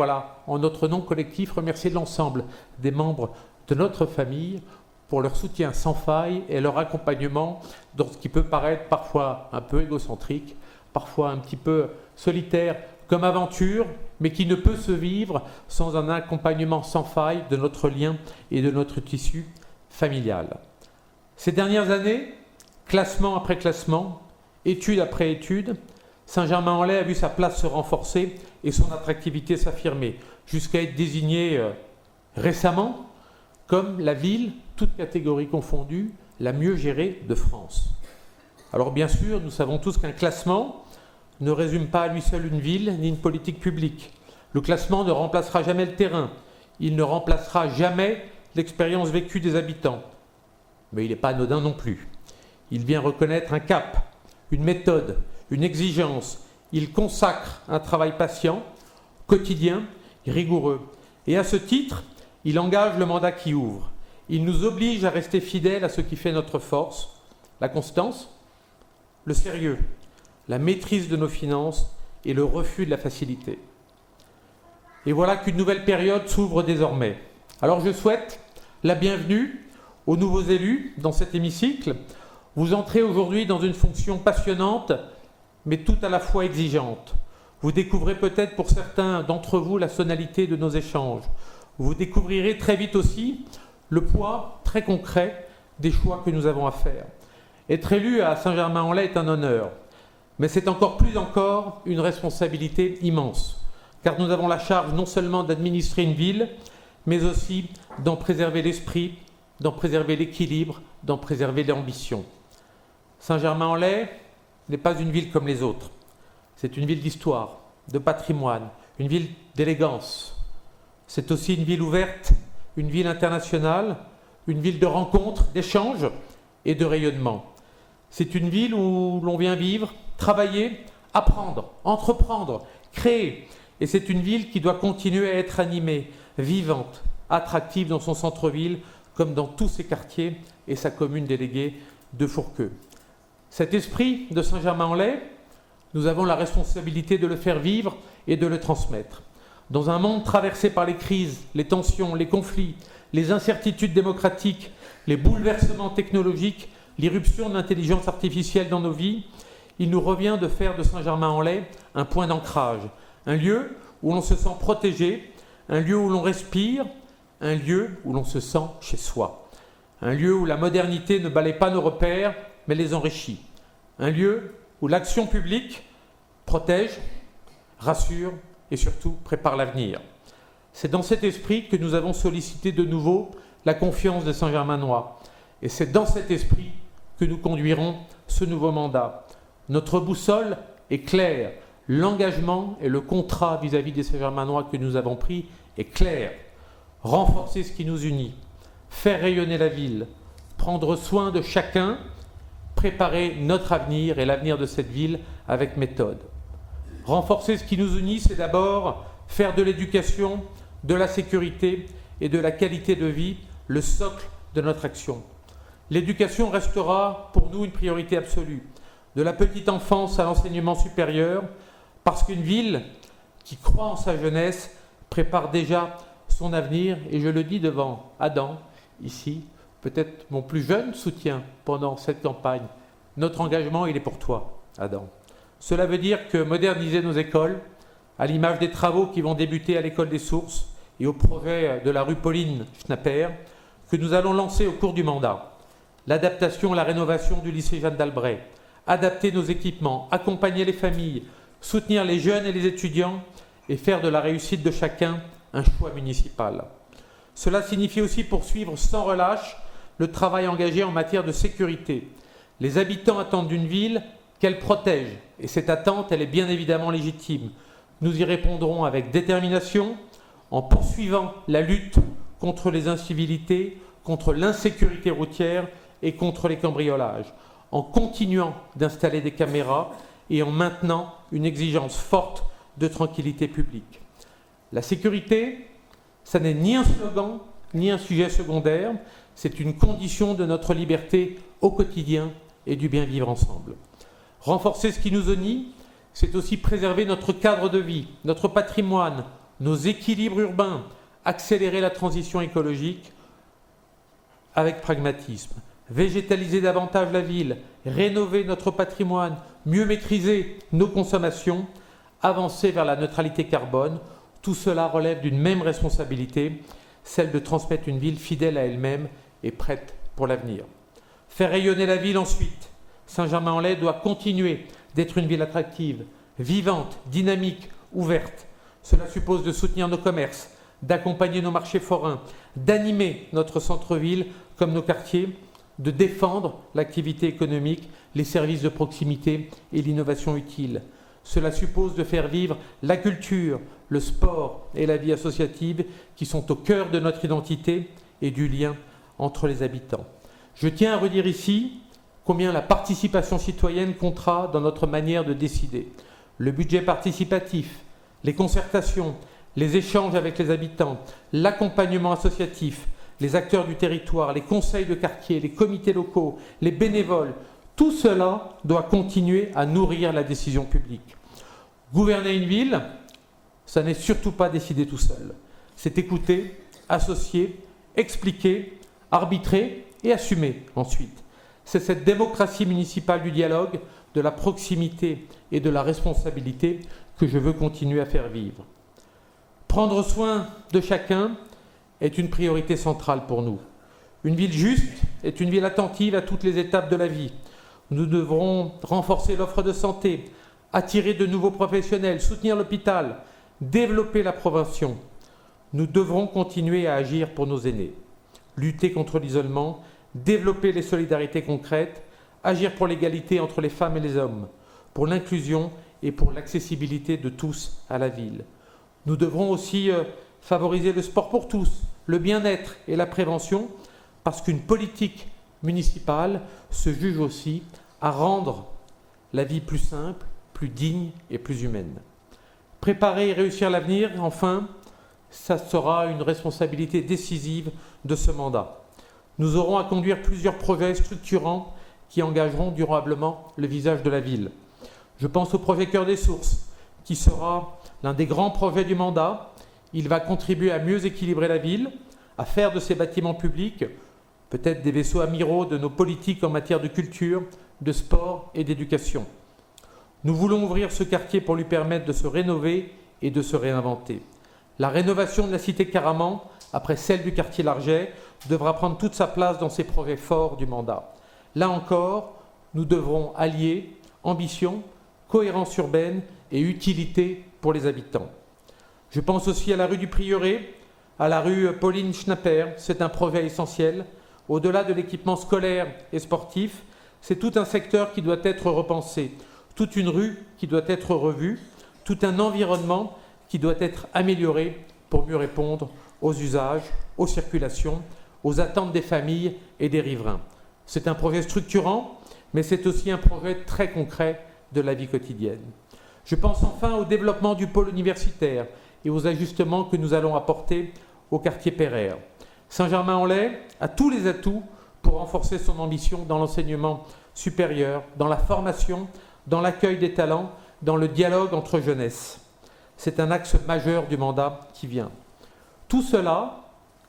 en notre nom collectif, remercier l'ensemble des membres de notre famille pour leur soutien sans faille et leur accompagnement dans ce qui peut paraître parfois un peu égocentrique, parfois un petit peu solitaire comme aventure, mais qui ne peut se vivre sans un accompagnement sans faille de notre lien et de notre tissu familial. Ces dernières années, classement après classement, étude après étude, Saint-Germain-en-Laye a vu sa place se renforcer et son attractivité s'affirmer, jusqu'à être désignée récemment comme la ville, toute catégorie confondue, la mieux gérée de France. Alors bien sûr, nous savons tous qu'un classement ne résume pas à lui seul une ville ni une politique publique. Le classement ne remplacera jamais le terrain, il ne remplacera jamais l'expérience vécue des habitants. Mais il n'est pas anodin non plus. Il vient reconnaître un cap, une méthode, une exigence. Il consacre un travail patient, quotidien, rigoureux. Et à ce titre, il engage le mandat qui ouvre. Il nous oblige à rester fidèles à ce qui fait notre force, la constance, le sérieux, la maîtrise de nos finances et le refus de la facilité. Et voilà qu'une nouvelle période s'ouvre désormais. Alors je souhaite la bienvenue aux nouveaux élus dans cet hémicycle. Vous entrez aujourd'hui dans une fonction passionnante, mais tout à la fois exigeante. Vous découvrez peut-être pour certains d'entre vous la sonalité de nos échanges. Vous découvrirez très vite aussi le poids très concret des choix que nous avons à faire. Être élu à Saint-Germain-en-Laye est un honneur, mais c'est encore une responsabilité immense, car nous avons la charge non seulement d'administrer une ville, mais aussi d'en préserver l'esprit, d'en préserver l'équilibre, d'en préserver l'ambition. Saint-Germain-en-Laye n'est pas une ville comme les autres. C'est une ville d'histoire, de patrimoine, une ville d'élégance. C'est aussi une ville ouverte, une ville internationale, une ville de rencontres, d'échanges et de rayonnement. C'est une ville où l'on vient vivre, travailler, apprendre, entreprendre, créer. Et c'est une ville qui doit continuer à être animée, vivante, attractive dans son centre-ville, comme dans tous ses quartiers et sa commune déléguée de Fourqueux. Cet esprit de Saint-Germain-en-Laye, nous avons la responsabilité de le faire vivre et de le transmettre. Dans un monde traversé par les crises, les tensions, les conflits, les incertitudes démocratiques, les bouleversements technologiques, l'irruption de l'intelligence artificielle dans nos vies, il nous revient de faire de Saint-Germain-en-Laye un point d'ancrage, un lieu où l'on se sent protégé, un lieu où l'on respire, un lieu où l'on se sent chez soi, un lieu où la modernité ne balaie pas nos repères, mais les enrichit, un lieu où l'action publique protège, rassure et surtout prépare l'avenir. C'est dans cet esprit que nous avons sollicité de nouveau la confiance des Saint-Germainois. Et c'est dans cet esprit que nous conduirons ce nouveau mandat. Notre boussole est claire. L'engagement et le contrat vis-à-vis des Saint-Germainois que nous avons pris est clair. Renforcer ce qui nous unit, faire rayonner la ville, prendre soin de chacun, préparer notre avenir et l'avenir de cette ville avec méthode. Renforcer ce qui nous unit, c'est d'abord faire de l'éducation, de la sécurité et de la qualité de vie le socle de notre action. L'éducation restera pour nous une priorité absolue, de la petite enfance à l'enseignement supérieur, parce qu'une ville qui croit en sa jeunesse prépare déjà son avenir, et je le dis devant Adam, ici, peut-être mon plus jeune soutien pendant cette campagne. Notre engagement, il est pour toi, Adam. Cela veut dire que moderniser nos écoles, à l'image des travaux qui vont débuter à l'école des Sources et au projet de la rue Pauline Schnapper, que nous allons lancer au cours du mandat. L'adaptation et la rénovation du lycée Jeanne d'Albret, adapter nos équipements, accompagner les familles, soutenir les jeunes et les étudiants et faire de la réussite de chacun un choix municipal. Cela signifie aussi poursuivre sans relâche le travail engagé en matière de sécurité. Les habitants attendent d'une ville qu'elle protège, et cette attente, elle est bien évidemment légitime. Nous y répondrons avec détermination, en poursuivant la lutte contre les incivilités, contre l'insécurité routière et contre les cambriolages, en continuant d'installer des caméras et en maintenant une exigence forte de tranquillité publique. La sécurité, ça n'est ni un slogan, ni un sujet secondaire, c'est une condition de notre liberté au quotidien et du bien vivre ensemble. Renforcer ce qui nous unit, c'est aussi préserver notre cadre de vie, notre patrimoine, nos équilibres urbains, accélérer la transition écologique avec pragmatisme, végétaliser davantage la ville, rénover notre patrimoine, mieux maîtriser nos consommations, avancer vers la neutralité carbone. Tout cela relève d'une même responsabilité, celle de transmettre une ville fidèle à elle-même et prête pour l'avenir. Faire rayonner la ville ensuite. Saint-Germain-en-Laye doit continuer d'être une ville attractive, vivante, dynamique, ouverte. Cela suppose de soutenir nos commerces, d'accompagner nos marchés forains, d'animer notre centre-ville comme nos quartiers, de défendre l'activité économique, les services de proximité et l'innovation utile. Cela suppose de faire vivre la culture, le sport et la vie associative qui sont au cœur de notre identité et du lien entre les habitants. Je tiens à redire ici combien la participation citoyenne comptera dans notre manière de décider. Le budget participatif, les concertations, les échanges avec les habitants, l'accompagnement associatif, les acteurs du territoire, les conseils de quartier, les comités locaux, les bénévoles, tout cela doit continuer à nourrir la décision publique. Gouverner une ville, ça n'est surtout pas décider tout seul. C'est écouter, associer, expliquer, arbitrer et assumer ensuite. C'est cette démocratie municipale du dialogue, de la proximité et de la responsabilité que je veux continuer à faire vivre. Prendre soin de chacun est une priorité centrale pour nous. Une ville juste est une ville attentive à toutes les étapes de la vie. Nous devrons renforcer l'offre de santé, attirer de nouveaux professionnels, soutenir l'hôpital, développer la prévention. Nous devrons continuer à agir pour nos aînés, lutter contre l'isolement, développer les solidarités concrètes, agir pour l'égalité entre les femmes et les hommes, pour l'inclusion et pour l'accessibilité de tous à la ville. Nous devrons aussi favoriser le sport pour tous, le bien-être et la prévention, parce qu'une politique municipale se juge aussi à rendre la vie plus simple, plus digne et plus humaine. Préparer et réussir l'avenir, enfin, ça sera une responsabilité décisive de ce mandat. Nous aurons à conduire plusieurs projets structurants qui engageront durablement le visage de la ville. Je pense au projet Cœur des Sources, qui sera l'un des grands projets du mandat. Il va contribuer à mieux équilibrer la ville, à faire de ces bâtiments publics peut-être des vaisseaux amiraux de nos politiques en matière de culture, de sport et d'éducation. Nous voulons ouvrir ce quartier pour lui permettre de se rénover et de se réinventer. La rénovation de la cité Caraman, après celle du quartier Larget, devra prendre toute sa place dans ces projets forts du mandat. Là encore, nous devrons allier ambition, cohérence urbaine et utilité pour les habitants. Je pense aussi à la rue du Prieuré, à la rue Pauline Schnapper. C'est un projet essentiel. Au-delà de l'équipement scolaire et sportif, c'est tout un secteur qui doit être repensé, toute une rue qui doit être revue, tout un environnement qui doit être amélioré pour mieux répondre aux usages, aux circulations, aux attentes des familles et des riverains. C'est un projet structurant, mais c'est aussi un projet très concret de la vie quotidienne. Je pense enfin au développement du pôle universitaire et aux ajustements que nous allons apporter au quartier Pereire. Saint-Germain-en-Laye a tous les atouts pour renforcer son ambition dans l'enseignement supérieur, dans la formation, dans l'accueil des talents, dans le dialogue entre jeunesse. C'est un axe majeur du mandat qui vient. Tout cela,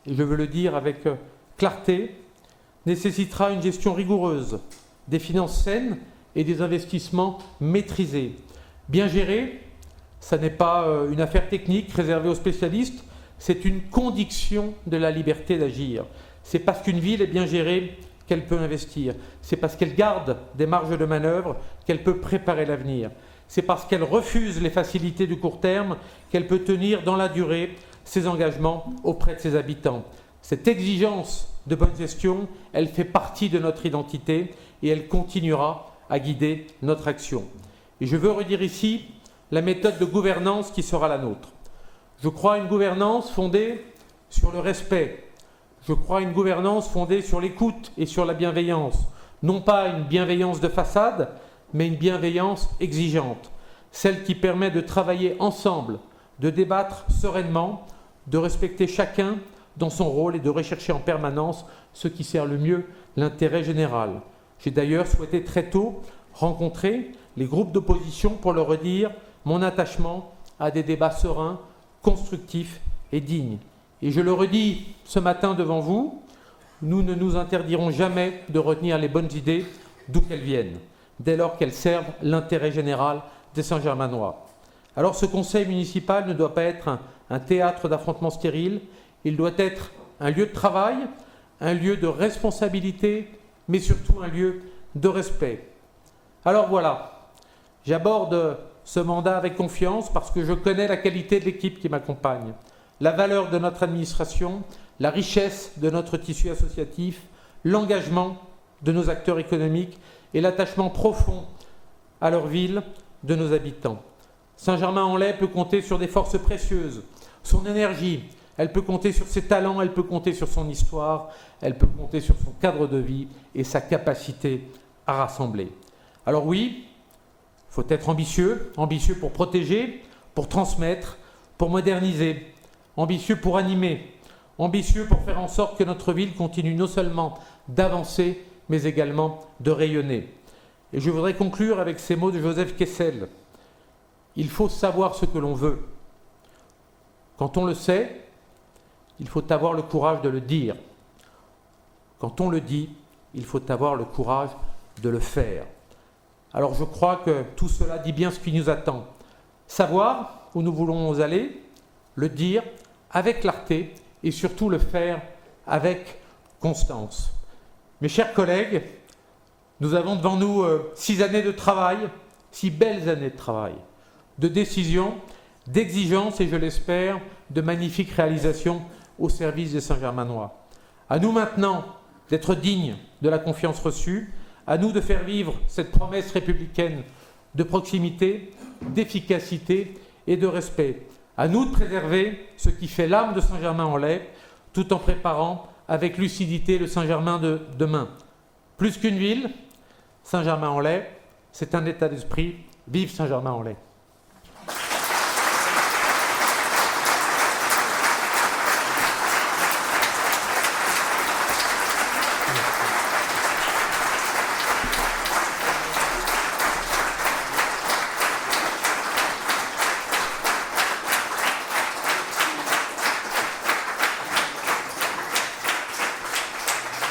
et je veux le dire avec clarté, nécessitera une gestion rigoureuse, des finances saines et des investissements maîtrisés. Bien gérés, ça n'est pas une affaire technique réservée aux spécialistes, c'est une condition de la liberté d'agir. C'est parce qu'une ville est bien gérée qu'elle peut investir. C'est parce qu'elle garde des marges de manœuvre qu'elle peut préparer l'avenir. C'est parce qu'elle refuse les facilités du court terme qu'elle peut tenir dans la durée ses engagements auprès de ses habitants. Cette exigence de bonne gestion, elle fait partie de notre identité et elle continuera à guider notre action. Et je veux redire ici la méthode de gouvernance qui sera la nôtre. Je crois à une gouvernance fondée sur le respect. Je crois à une gouvernance fondée sur l'écoute et sur la bienveillance. Non pas une bienveillance de façade, mais une bienveillance exigeante, celle qui permet de travailler ensemble, de débattre sereinement, de respecter chacun dans son rôle et de rechercher en permanence ce qui sert le mieux l'intérêt général. J'ai d'ailleurs souhaité très tôt rencontrer les groupes d'opposition pour leur redire mon attachement à des débats sereins, constructifs et dignes. Et je le redis ce matin devant vous, nous ne nous interdirons jamais de retenir les bonnes idées d'où qu'elles viennent, dès lors qu'elles servent l'intérêt général des Saint-Germanois. Alors ce conseil municipal ne doit pas être un théâtre d'affrontements stériles, il doit être un lieu de travail, un lieu de responsabilité, mais surtout un lieu de respect. Alors voilà, j'aborde ce mandat avec confiance parce que je connais la qualité de l'équipe qui m'accompagne, la valeur de notre administration, la richesse de notre tissu associatif, l'engagement de nos acteurs économiques et l'attachement profond à leur ville de nos habitants. Saint-Germain-en-Laye peut compter sur des forces précieuses, son énergie, elle peut compter sur ses talents, elle peut compter sur son histoire, elle peut compter sur son cadre de vie et sa capacité à rassembler. Alors oui, il faut être ambitieux, ambitieux pour protéger, pour transmettre, pour moderniser, ambitieux pour animer, ambitieux pour faire en sorte que notre ville continue non seulement d'avancer, mais également de rayonner. Et je voudrais conclure avec ces mots de Joseph Kessel. Il faut savoir ce que l'on veut. Quand on le sait, il faut avoir le courage de le dire. Quand on le dit, il faut avoir le courage de le faire. Alors je crois que tout cela dit bien ce qui nous attend. Savoir où nous voulons aller, le dire avec clarté et surtout le faire avec constance. Mes chers collègues, nous avons devant nous 6 années de travail, 6 belles années de travail, de décision, d'exigence et je l'espère, de magnifiques réalisations au service des Saint-Germanois. À nous maintenant d'être dignes de la confiance reçue, à nous de faire vivre cette promesse républicaine de proximité, d'efficacité et de respect. À nous de préserver ce qui fait l'âme de Saint-Germain-en-Laye, tout en préparant avec lucidité le Saint-Germain de demain. Plus qu'une ville, Saint-Germain-en-Laye, c'est un état d'esprit. Vive Saint-Germain-en-Laye!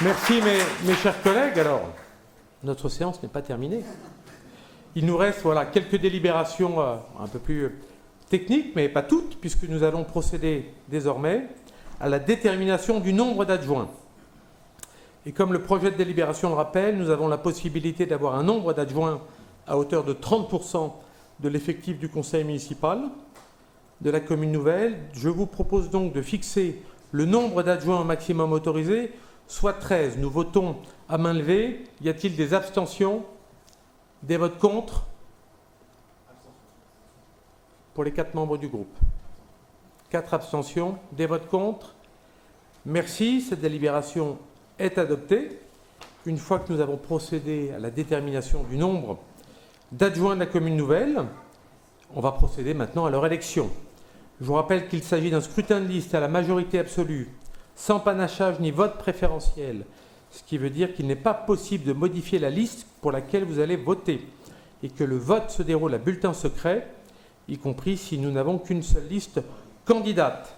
Merci mes chers collègues. Alors, notre séance n'est pas terminée. Il nous reste quelques délibérations un peu plus techniques, mais pas toutes, puisque nous allons procéder désormais à la détermination du nombre d'adjoints. Et comme le projet de délibération le rappelle, nous avons la possibilité d'avoir un nombre d'adjoints à hauteur de 30% de l'effectif du conseil municipal de la commune nouvelle. Je vous propose donc de fixer le nombre d'adjoints au maximum autorisé, soit 13. Nous votons à main levée. Y a-t-il des abstentions? Des votes contre? Pour les 4 membres du groupe. 4 abstentions. Des votes contre? Merci. Cette délibération est adoptée. Une fois que nous avons procédé à la détermination du nombre d'adjoints de la commune nouvelle, on va procéder maintenant à leur élection. Je vous rappelle qu'il s'agit d'un scrutin de liste à la majorité absolue, sans panachage ni vote préférentiel, ce qui veut dire qu'il n'est pas possible de modifier la liste pour laquelle vous allez voter et que le vote se déroule à bulletin secret, y compris si nous n'avons qu'une seule liste candidate.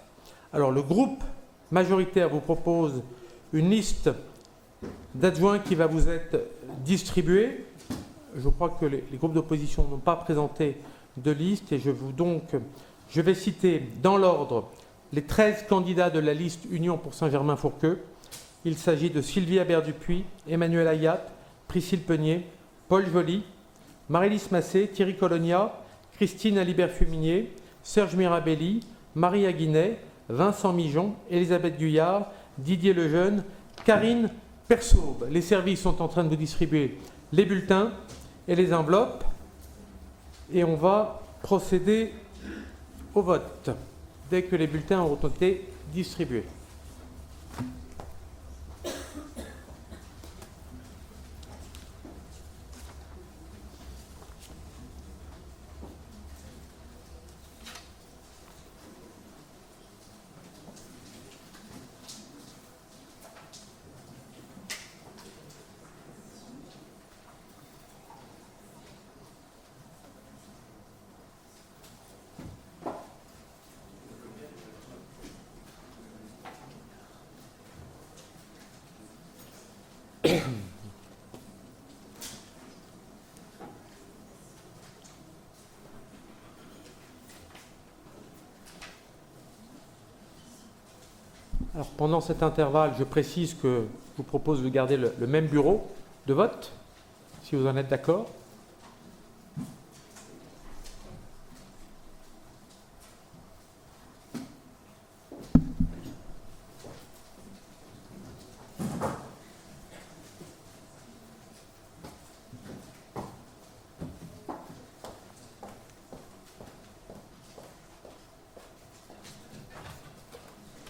Alors le groupe majoritaire vous propose une liste d'adjoints qui va vous être distribuée. Je crois que les groupes d'opposition n'ont pas présenté de liste et je vais citer dans l'ordre les 13 candidats de la liste Union pour Saint-Germain-Fourqueux. Il s'agit de Sylvie Habert-Dupuis, Emmanuel Ayat, Priscille Peunier, Paul Joly, Marie-Lise Massé, Thierry Colonia, Christine Alibert-Fuminier, Serge Mirabelli, Marie Aguinet, Vincent Mijon, Elisabeth Guyard, Didier Lejeune, Karine Persaube. Les services sont en train de vous distribuer les bulletins et les enveloppes et on va procéder au vote dès que les bulletins auront été distribués. Alors, pendant cet intervalle, je précise que je vous propose de garder le même bureau de vote, si vous en êtes d'accord.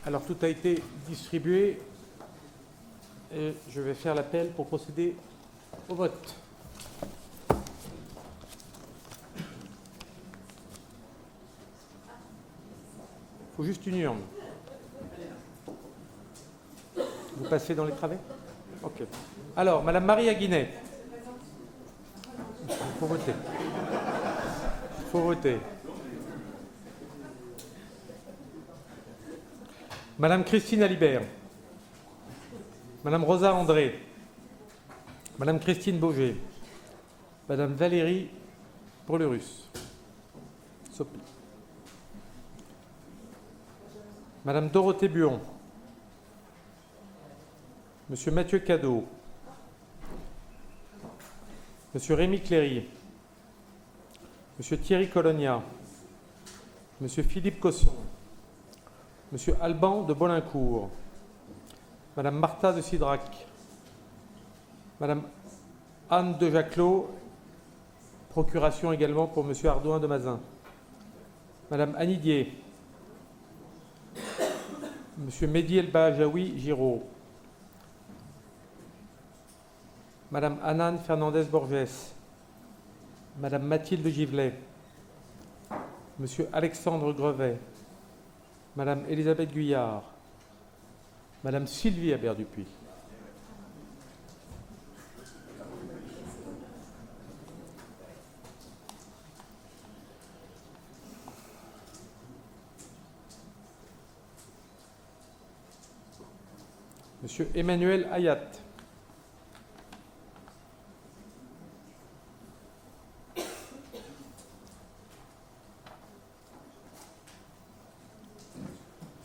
Alors, tout a été distribué et je vais faire l'appel pour procéder au vote. Il faut juste une urne. Vous passez dans les travées? Ok. Alors, Madame Marie Aguinet. Il faut voter. Il faut voter. Madame Christine Alibert, Madame Rosa André, Madame Christine Bauger, Madame Valérie Pourlerus, Sopi, Madame Dorothée Buon, Monsieur Mathieu Cadeau, Monsieur Rémi Cléry, Monsieur Thierry Colonia, Monsieur Philippe Cosson, Monsieur Alban de Bolincourt, Madame Martha de Sidrac, Madame Anne de Jaclot, procuration également pour Monsieur Ardouin de Mazin, Madame Annie Dier, Monsieur Mehdi El Bahajaoui Giraud, Madame Anane Fernandez Borges, Madame Mathilde Givelet, Monsieur Alexandre Grevet, Madame Elisabeth Guyard, Madame Sylvie Habert-Dupuis. Monsieur Emmanuel Hayat.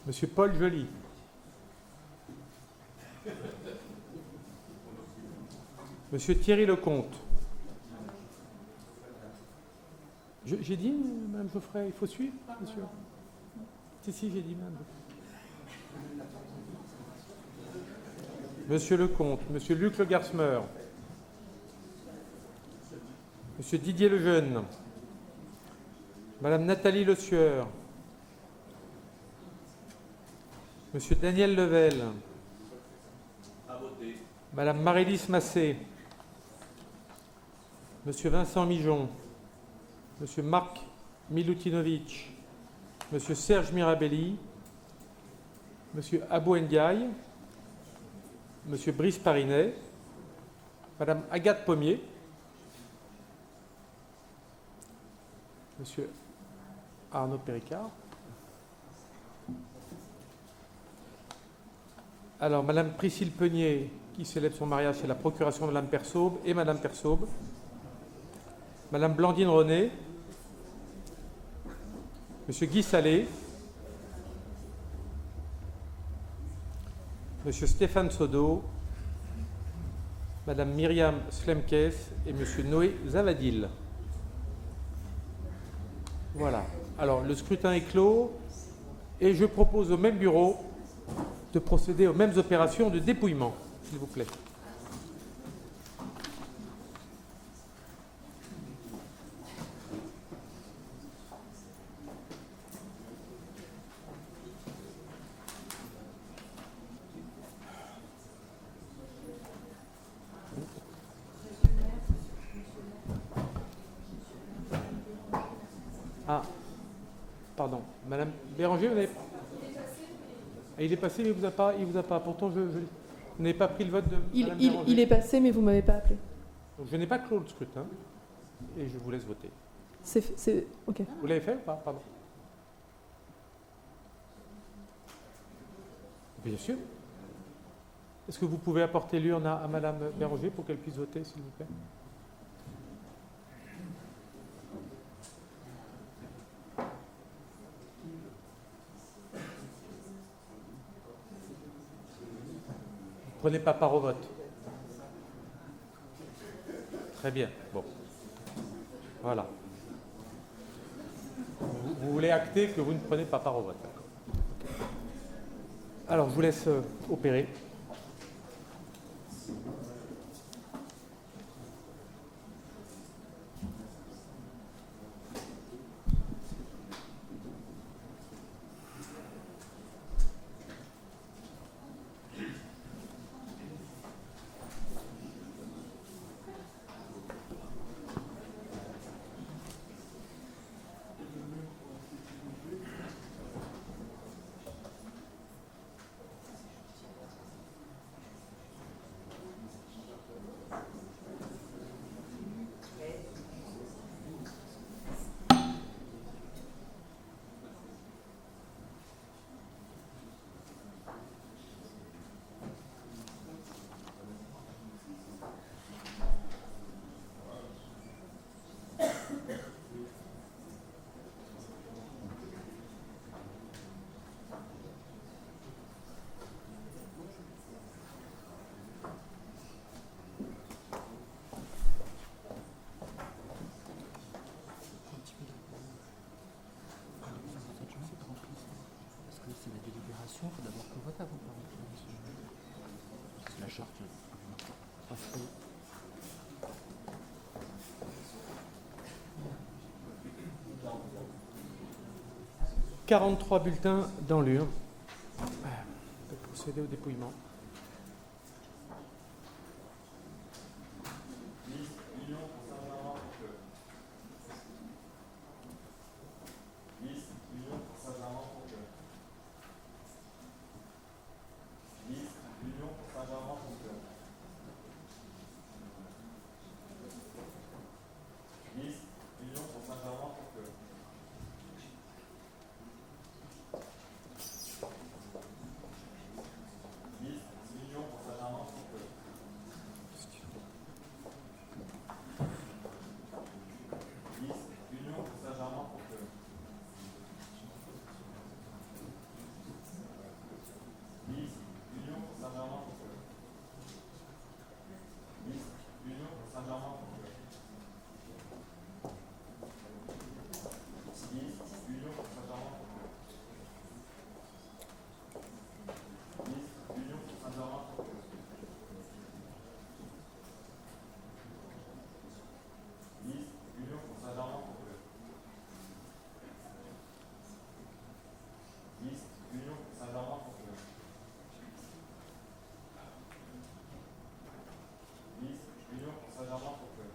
Monsieur Paul Joly. Monsieur Thierry Lecomte. J'ai dit, Madame Geoffrey, il faut suivre, monsieur. Si, j'ai dit, Madame. Monsieur Lecomte, Monsieur Luc Le Garsmer, Monsieur Didier Lejeune, Madame Nathalie Le Sueur, Monsieur Daniel Level, Madame Marélis Massé, Monsieur Vincent Mijon, Monsieur Marc Milutinovic, Monsieur Serge Mirabelli, Monsieur Abou Ndiaye, Monsieur Brice Parinet, Madame Agathe Pommier, Monsieur Arnaud Péricard. Alors, Madame Priscille Peunier, qui célèbre son mariage, c'est la procuration de Madame Persaube et Madame Persaube. Madame Blandine René, Monsieur Guy Salé, Monsieur Stéphane Sodo, Madame Myriam Slemkes et Monsieur Noé Zavadil. Voilà. Alors, le scrutin est clos et je propose au même bureau de procéder aux mêmes opérations de dépouillement, s'il vous plaît. Ah, pardon. Madame Béranger, vous n'avez pas... Il est passé, mais il vous a pas. Pourtant, vous n'avez pas pris le vote de Madame Béranger. Il est passé, mais vous ne m'avez pas appelé. Donc, je n'ai pas clos le scrutin et je vous laisse voter. C'est ok. Vous l'avez fait ou pas? Pardon. Bien sûr. Est-ce que vous pouvez apporter l'urne à Madame Béranger pour qu'elle puisse voter, s'il vous plaît? Vous ne prenez pas part au vote? Très bien. Bon. Voilà. Vous voulez acter que vous ne prenez pas part au vote. Alors, je vous laisse opérer. Il faut d'abord qu'on vote avant de parler. C'est la charte. 43 bulletins dans l'urne. On peut procéder au dépouillement. Union pour Saint-Germain pour que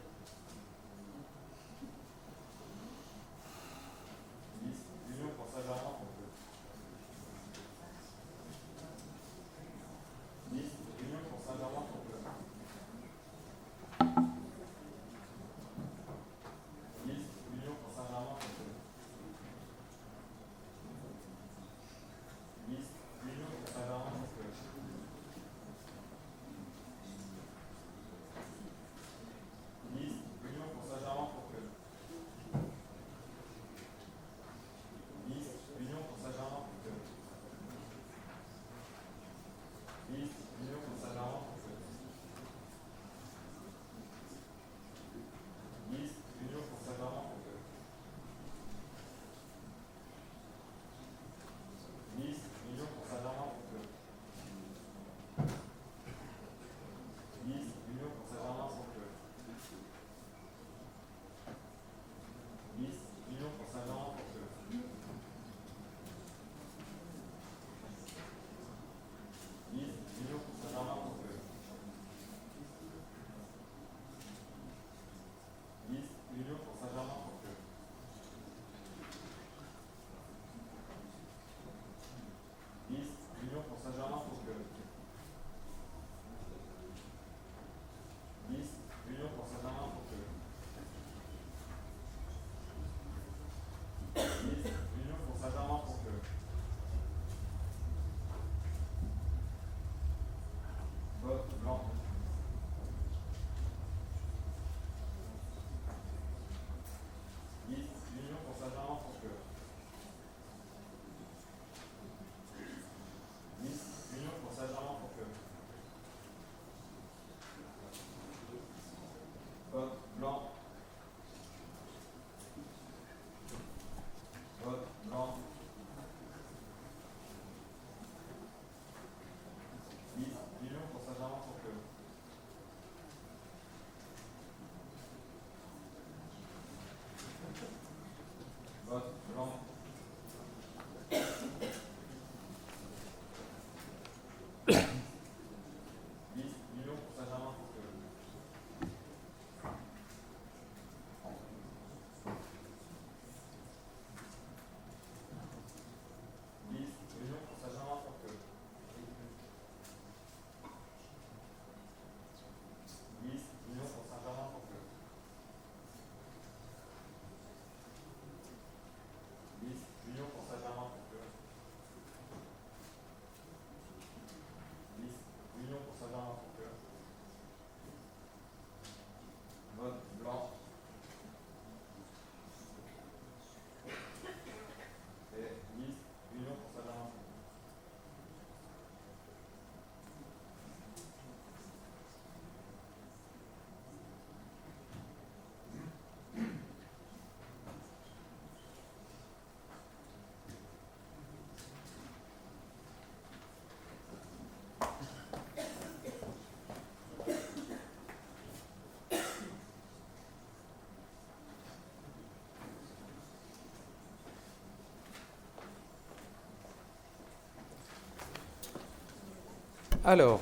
Alors,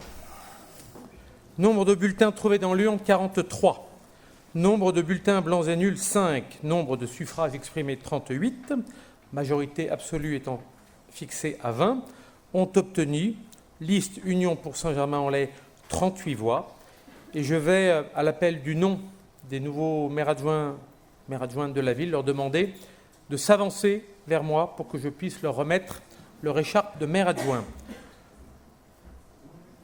nombre de bulletins trouvés dans l'urne, 43. Nombre de bulletins blancs et nuls, 5. Nombre de suffrages exprimés, 38. Majorité absolue étant fixée à 20. Ont obtenu, liste Union pour Saint-Germain-en-Laye, 38 voix. Et je vais, à l'appel du nom des nouveaux maires adjointes de la ville, leur demander de s'avancer vers moi pour que je puisse leur remettre leur écharpe de maire adjoint.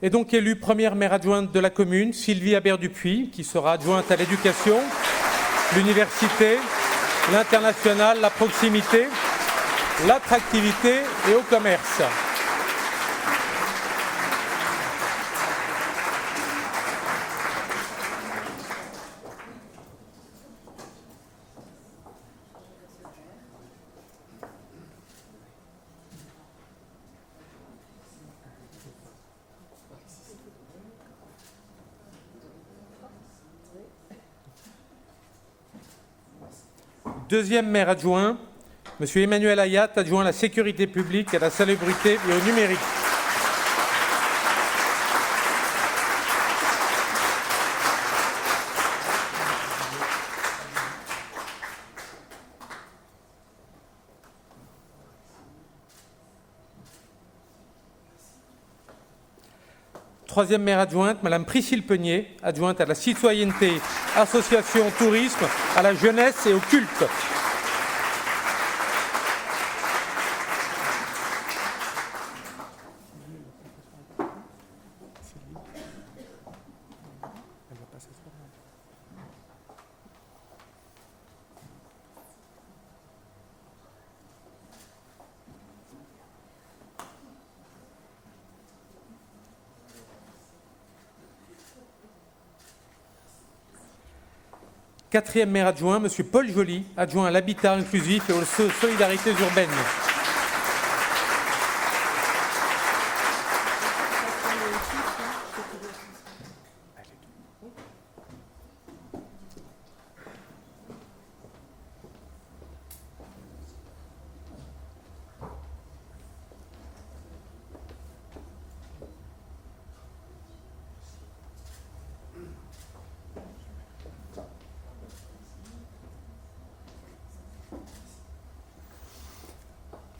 Et donc élue première maire adjointe de la commune, Sylvie Habert-Dupuis, qui sera adjointe à l'éducation, l'université, l'international, la proximité, l'attractivité et au commerce. Deuxième maire adjoint, M. Emmanuel Ayat, adjoint à la sécurité publique, à la salubrité et au numérique. Troisième maire adjointe, Mme Priscille Peunier, adjointe à la citoyenneté, association, tourisme, à la jeunesse et au culte. Quatrième maire adjoint, M. Paul Joly, adjoint à l'habitat inclusif et aux solidarités urbaines.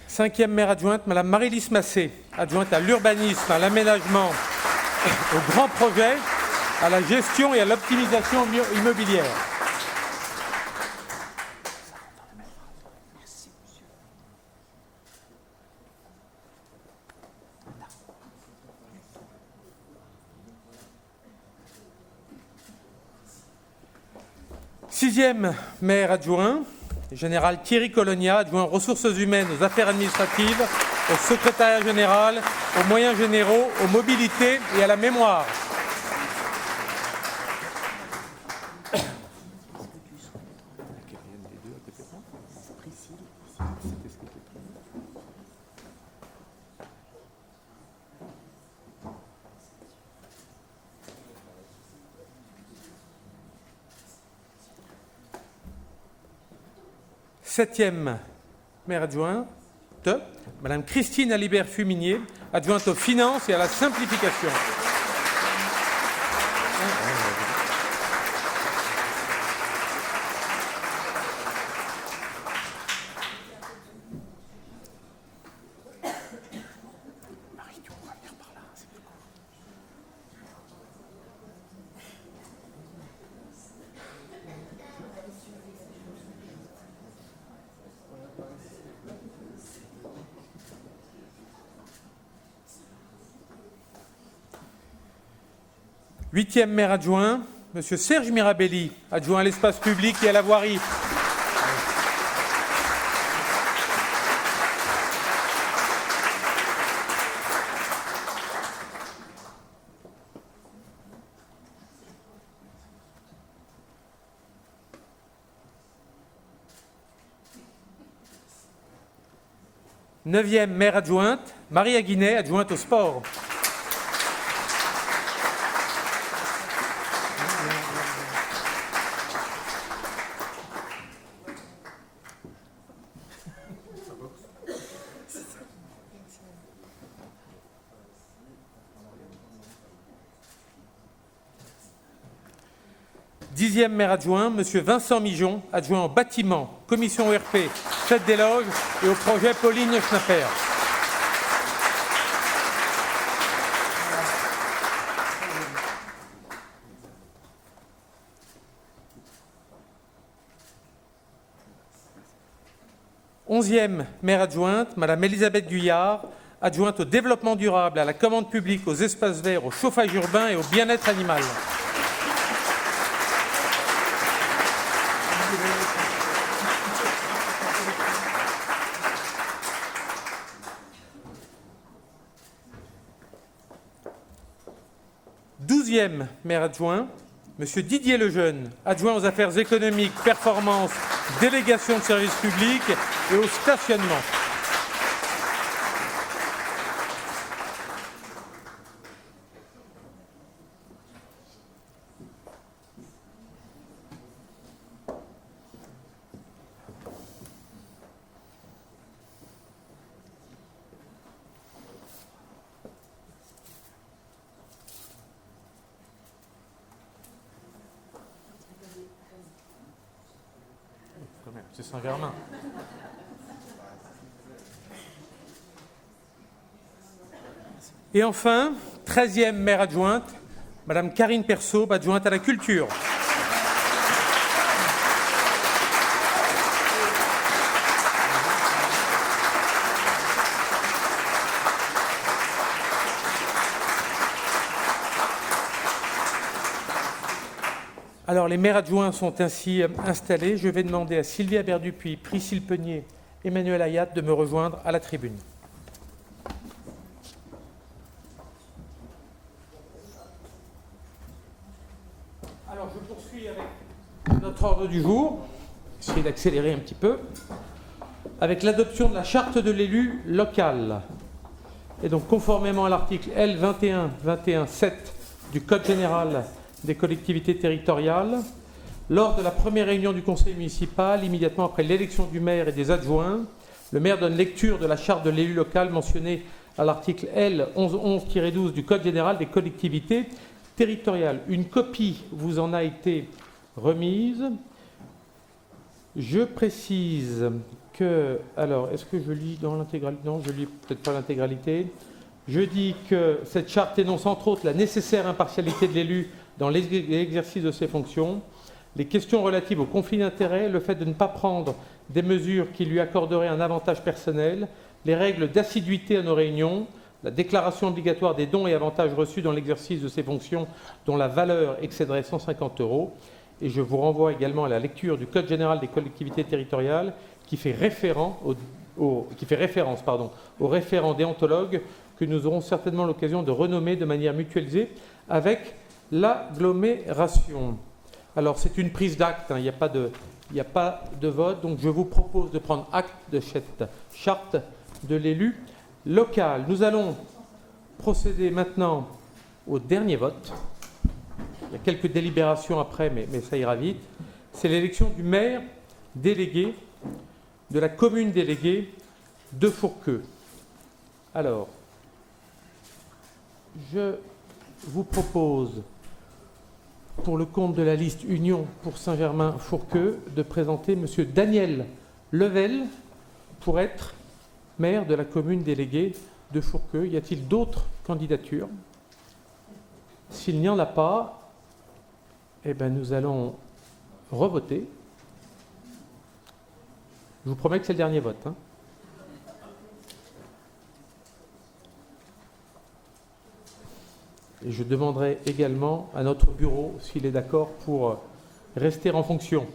Cinquième maire adjointe, Mme Marie-Lise Massé, adjointe à l'urbanisme, à l'aménagement, aux grands projets, à la gestion et à l'optimisation immobilière. Sixième maire adjoint, Général Thierry Colonia, adjoint aux ressources humaines, aux affaires administratives, au secrétariat général, aux moyens généraux, aux mobilités et à la mémoire. Septième maire adjointe, Mme Christine Alibert-Fuminier, adjointe aux finances et à la simplification. Huitième maire adjoint, M. Serge Mirabelli, adjoint à l'espace public et à la voirie. Neuvième maire adjointe, Marie Aguinet, adjointe au sport. 10e maire adjoint, M. Vincent Mijon, adjoint au bâtiment, commission ORP, fête des loges et au projet Pauline Schnapper. Onzième maire adjointe, Mme Elisabeth Guyard, adjointe au développement durable, à la commande publique, aux espaces verts, au chauffage urbain et au bien-être animal. Douzième maire adjoint, M. Didier Lejeune, adjoint aux affaires économiques, performances, délégation de services publics et au stationnement. C'est Saint-Germain. Et enfin, 13e maire adjointe, Mme Karine Persaud, adjointe à la culture. Alors, les maires adjoints sont ainsi installés. Je vais demander à Sylvia Berdupuis, Priscille Peunier, Emmanuel Ayat de me rejoindre à la tribune. Alors, je poursuis avec notre ordre du jour. Essayer d'accélérer un petit peu. Avec l'adoption de la charte de l'élu local. Et donc, conformément à l'article L. 21.21.7 du Code général des collectivités territoriales, lors de la première réunion du conseil municipal, immédiatement après l'élection du maire et des adjoints, le maire donne lecture de la charte de l'élu local mentionnée à l'article L. 1111-12 du Code général des collectivités territoriales. Une copie vous en a été remise. Je précise que... Alors, est-ce que je lis dans l'intégralité? Non, je lis peut-être pas l'intégralité. Je dis que cette charte énonce entre autres la nécessaire impartialité de l'élu dans l'exercice de ses fonctions, les questions relatives au conflit d'intérêts, le fait de ne pas prendre des mesures qui lui accorderaient un avantage personnel, les règles d'assiduité à nos réunions, la déclaration obligatoire des dons et avantages reçus dans l'exercice de ses fonctions dont la valeur excéderait 150 €. Et je vous renvoie également à la lecture du Code général des collectivités territoriales qui fait référence au référent déontologue que nous aurons certainement l'occasion de renommer de manière mutualisée avec l'agglomération. Alors, c'est une prise d'acte, il n'y a pas de vote, donc je vous propose de prendre acte de cette charte de l'élu local. Nous allons procéder maintenant au dernier vote. Il y a quelques délibérations après, mais ça ira vite. C'est l'élection du maire délégué de la commune déléguée de Fourqueux. Alors, je vous propose, pour le compte de la liste Union pour Saint-Germain-Fourqueux, de présenter M. Daniel Level pour être maire de la commune déléguée de Fourqueux. Y a-t-il d'autres candidatures? S'il n'y en a pas, eh bien, nous allons revoter. Je vous promets que c'est le dernier vote. Et je demanderai également à notre bureau s'il est d'accord pour rester en fonction.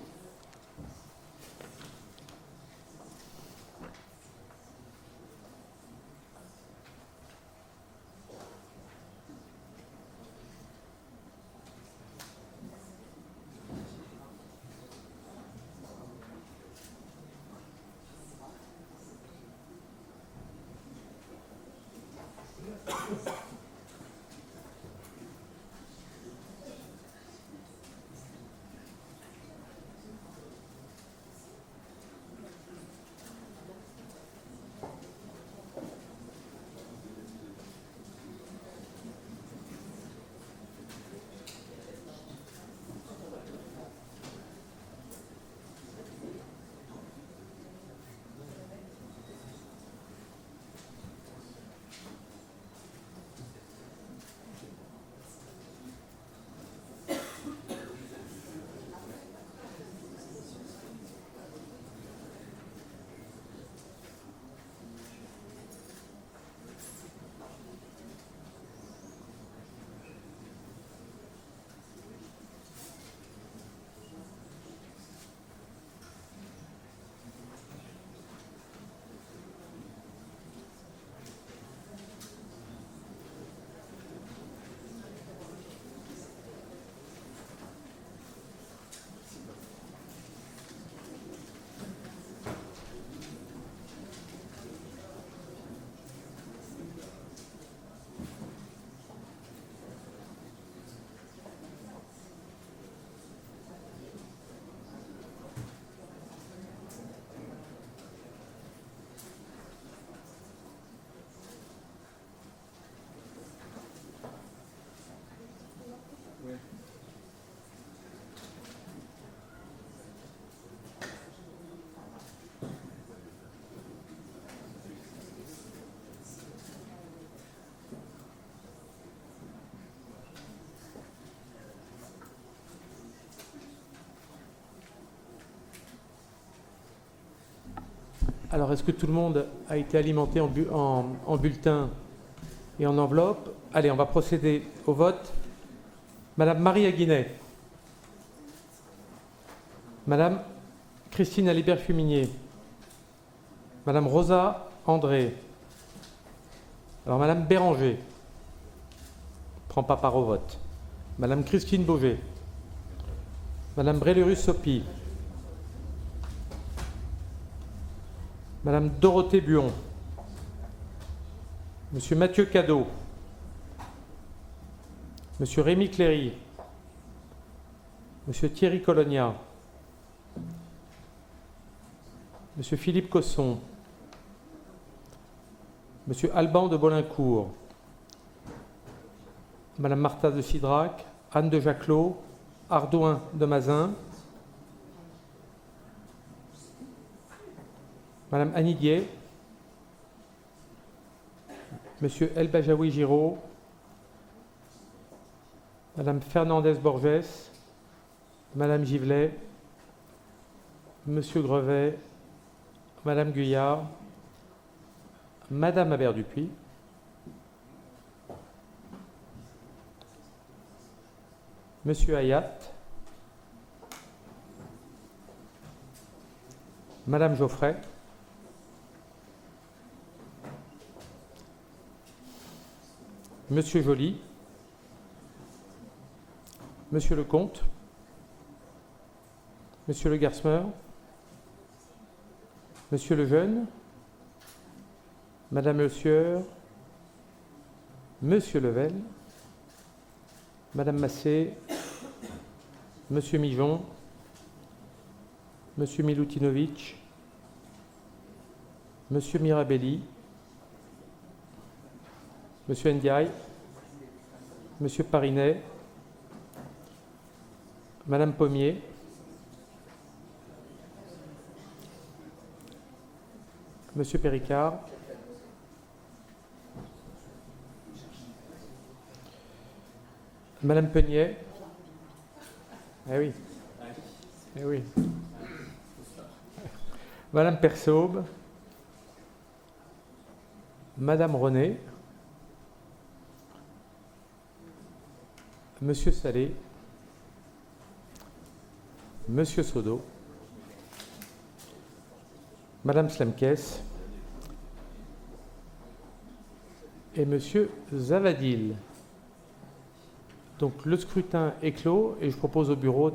Alors, est-ce que tout le monde a été alimenté en bulletin et en enveloppe? Allez, on va procéder au vote. Madame Marie Aguinet. Madame Christine Alibert-Fuminier. Madame Rosa André. Alors, Madame Béranger. Ne prend pas part au vote. Madame Christine Beauvais. Madame Brélurus-Sopi. Madame Dorothée Buon. Monsieur Mathieu Cadeau. Monsieur Rémi Cléry. Monsieur Thierry Colonia. Monsieur Philippe Cosson. Monsieur Alban de Bolincourt. Madame Martha de Cidrac. Anne de Jaclot. Ardouin de Mazin. Madame Annie Dier. Monsieur El Bajaoui Giraud. Madame Fernandez Borges. Madame Givlet. Monsieur Grevet. Madame Guyard. Madame Habert-Dupuis. Monsieur Hayat. Madame Geoffrey. Monsieur Joly. Monsieur Lecomte. Monsieur Le Garsmer. Monsieur Lejeune. Madame Le Sieur. Monsieur Level. Madame Massé. Monsieur Mijon. Monsieur Milutinovic. Monsieur Mirabelli. Monsieur Ndiaye. Monsieur Parinet. Madame Pommier. Monsieur Péricard. Madame Peignet. Eh oui. Eh oui. Madame Persaube. Madame René. Monsieur Salé. Monsieur Sodo. Madame Slemkes. Et Monsieur Zavadil. Donc le scrutin est clos et je propose au bureau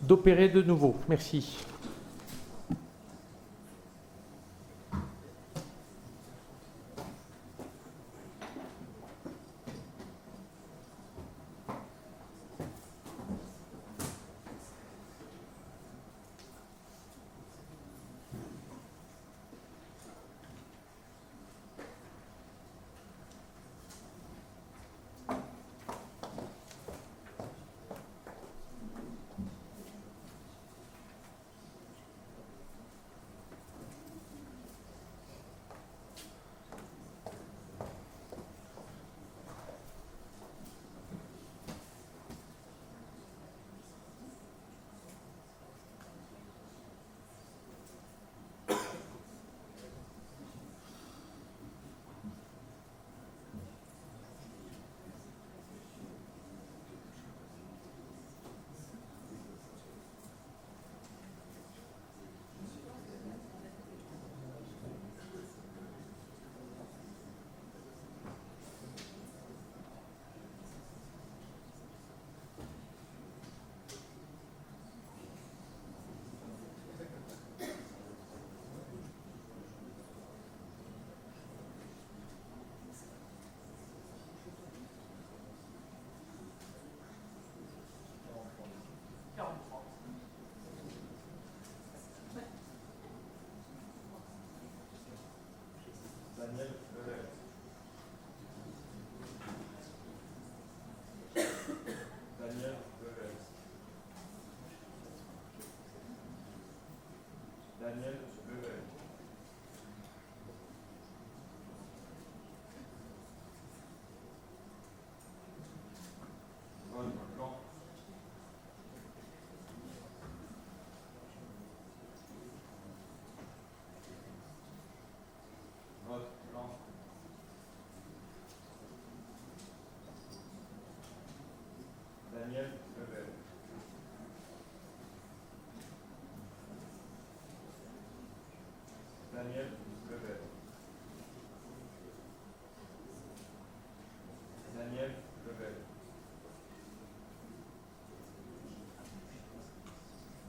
d'opérer de nouveau. Merci. Daniel Level. Paul Blanc.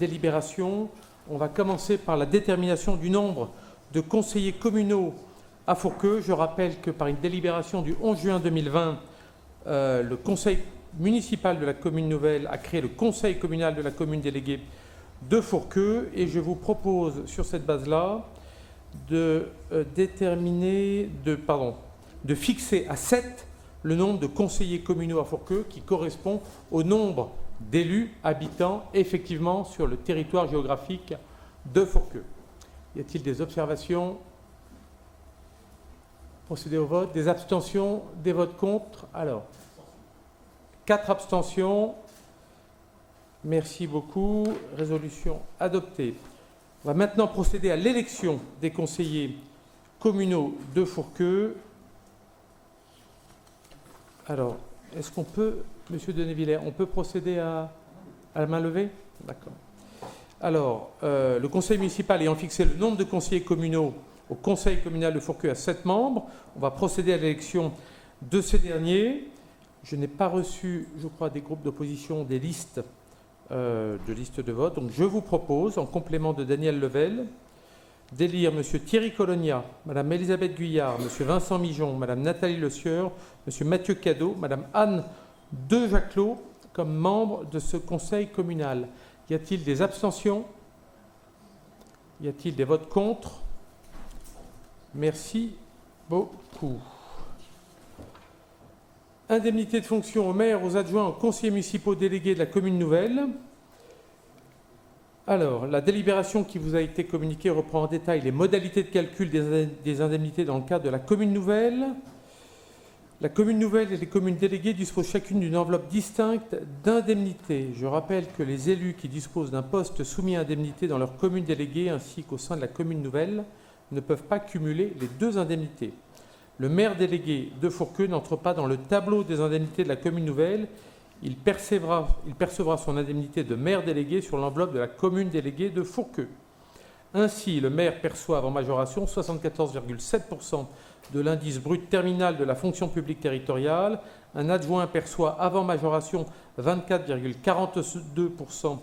délibération. On va commencer par la détermination du nombre de conseillers communaux à Fourqueux. Je rappelle que par une délibération du 11 juin 2020, le conseil municipal de la commune nouvelle a créé le conseil communal de la commune déléguée de Fourqueux, et je vous propose sur cette base-là de fixer à 7 le nombre de conseillers communaux à Fourqueux, qui correspond au nombre d'élus habitants effectivement sur le territoire géographique de Fourqueux. Y a-t-il des observations? Procéder au vote. Des abstentions? Des votes contre? Alors, 4 abstentions. Merci beaucoup. Résolution adoptée. On va maintenant procéder à l'élection des conseillers communaux de Fourqueux. Alors, est-ce qu'on peut, Monsieur Denevillers, on peut procéder à la main levée? D'accord. Alors, le conseil municipal ayant fixé le nombre de conseillers communaux au conseil communal de Fourqueux à 7 membres, on va procéder à l'élection de ces derniers. Je n'ai pas reçu, je crois, des groupes d'opposition, des listes de vote. Donc, je vous propose, en complément de Daniel Level, d'élire M. Thierry Cologna, Mme Elisabeth Guyard, M. Vincent Mijon, Mme Nathalie Le Sieur, M. Mathieu Cadeau, Mme Anne de Jaclot comme membres de ce conseil communal. Y a-t-il des abstentions? Y a-t-il des votes contre? Merci beaucoup. Indemnité de fonction aux maires, aux adjoints, aux conseillers municipaux délégués de la commune nouvelle. Alors, la délibération qui vous a été communiquée reprend en détail les modalités de calcul des indemnités dans le cadre de la commune nouvelle. La commune nouvelle et les communes déléguées disposent chacune d'une enveloppe distincte d'indemnités. Je rappelle que les élus qui disposent d'un poste soumis à indemnité dans leur commune déléguée ainsi qu'au sein de la commune nouvelle ne peuvent pas cumuler les 2 indemnités. Le maire délégué de Fourqueux n'entre pas dans le tableau des indemnités de la commune nouvelle. Il percevra son indemnité de maire délégué sur l'enveloppe de la commune déléguée de Fourqueux. Ainsi, le maire perçoit avant majoration 74,7% de l'indice brut terminal de la fonction publique territoriale. Un adjoint perçoit avant majoration 24,42%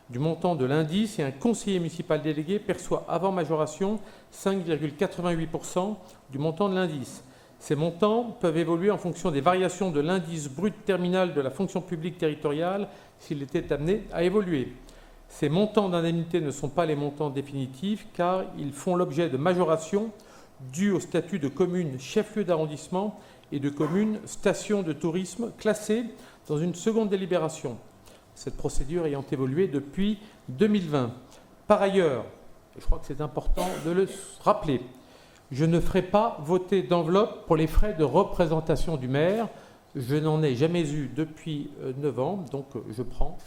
du montant de l'indice et un conseiller municipal délégué perçoit avant majoration 5,88% du montant de l'indice. Ces montants peuvent évoluer en fonction des variations de l'indice brut terminal de la fonction publique territoriale s'il était amené à évoluer. Ces montants d'indemnité ne sont pas les montants définitifs car ils font l'objet de majorations dues au statut de commune chef-lieu d'arrondissement et de commune station de tourisme classée dans une seconde délibération. Cette procédure ayant évolué depuis 2020. Par ailleurs, je crois que c'est important de le rappeler, je ne ferai pas voter d'enveloppe pour les frais de représentation du maire. Je n'en ai jamais eu depuis novembre, donc je prends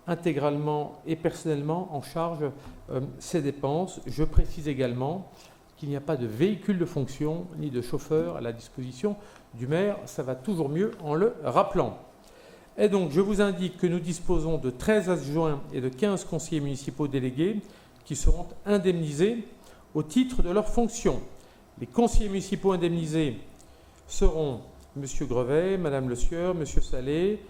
intégralement et personnellement en charge ces dépenses. Je précise également qu'il n'y a pas de véhicule de fonction ni de chauffeur à la disposition du maire. Ça va toujours mieux en le rappelant. Et donc, je vous indique que nous disposons de 13 adjoints et de 15 conseillers municipaux délégués qui seront indemnisés au titre de leurs fonctions. Les conseillers municipaux indemnisés seront M. Grevet, Mme Le Sieur, M. Salé,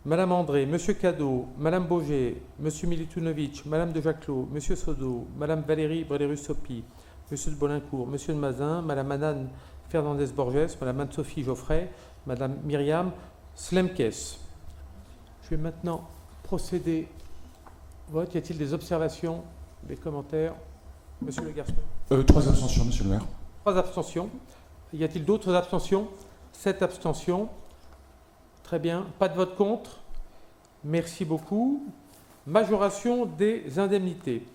Mme André, M. Cadeau, Mme Boger, M. Militunovic, Mme de Jaclot, M. Sodo, Mme Valérie Brédérus-Sopi, M. de Bolincourt, M. de Mazin, Mme Anne Fernandez-Borges, Mme Anne-Sophie Geoffrey, Mme Myriam Slemkes. Je vais maintenant procéder au vote. Y a-t-il des observations, des commentaires? Monsieur Le Garçon. 3 abstentions, Monsieur le maire. 3 abstentions. Y a-t-il d'autres abstentions? 7 abstentions. Très bien. Pas de vote contre. Merci beaucoup. Majoration des indemnités.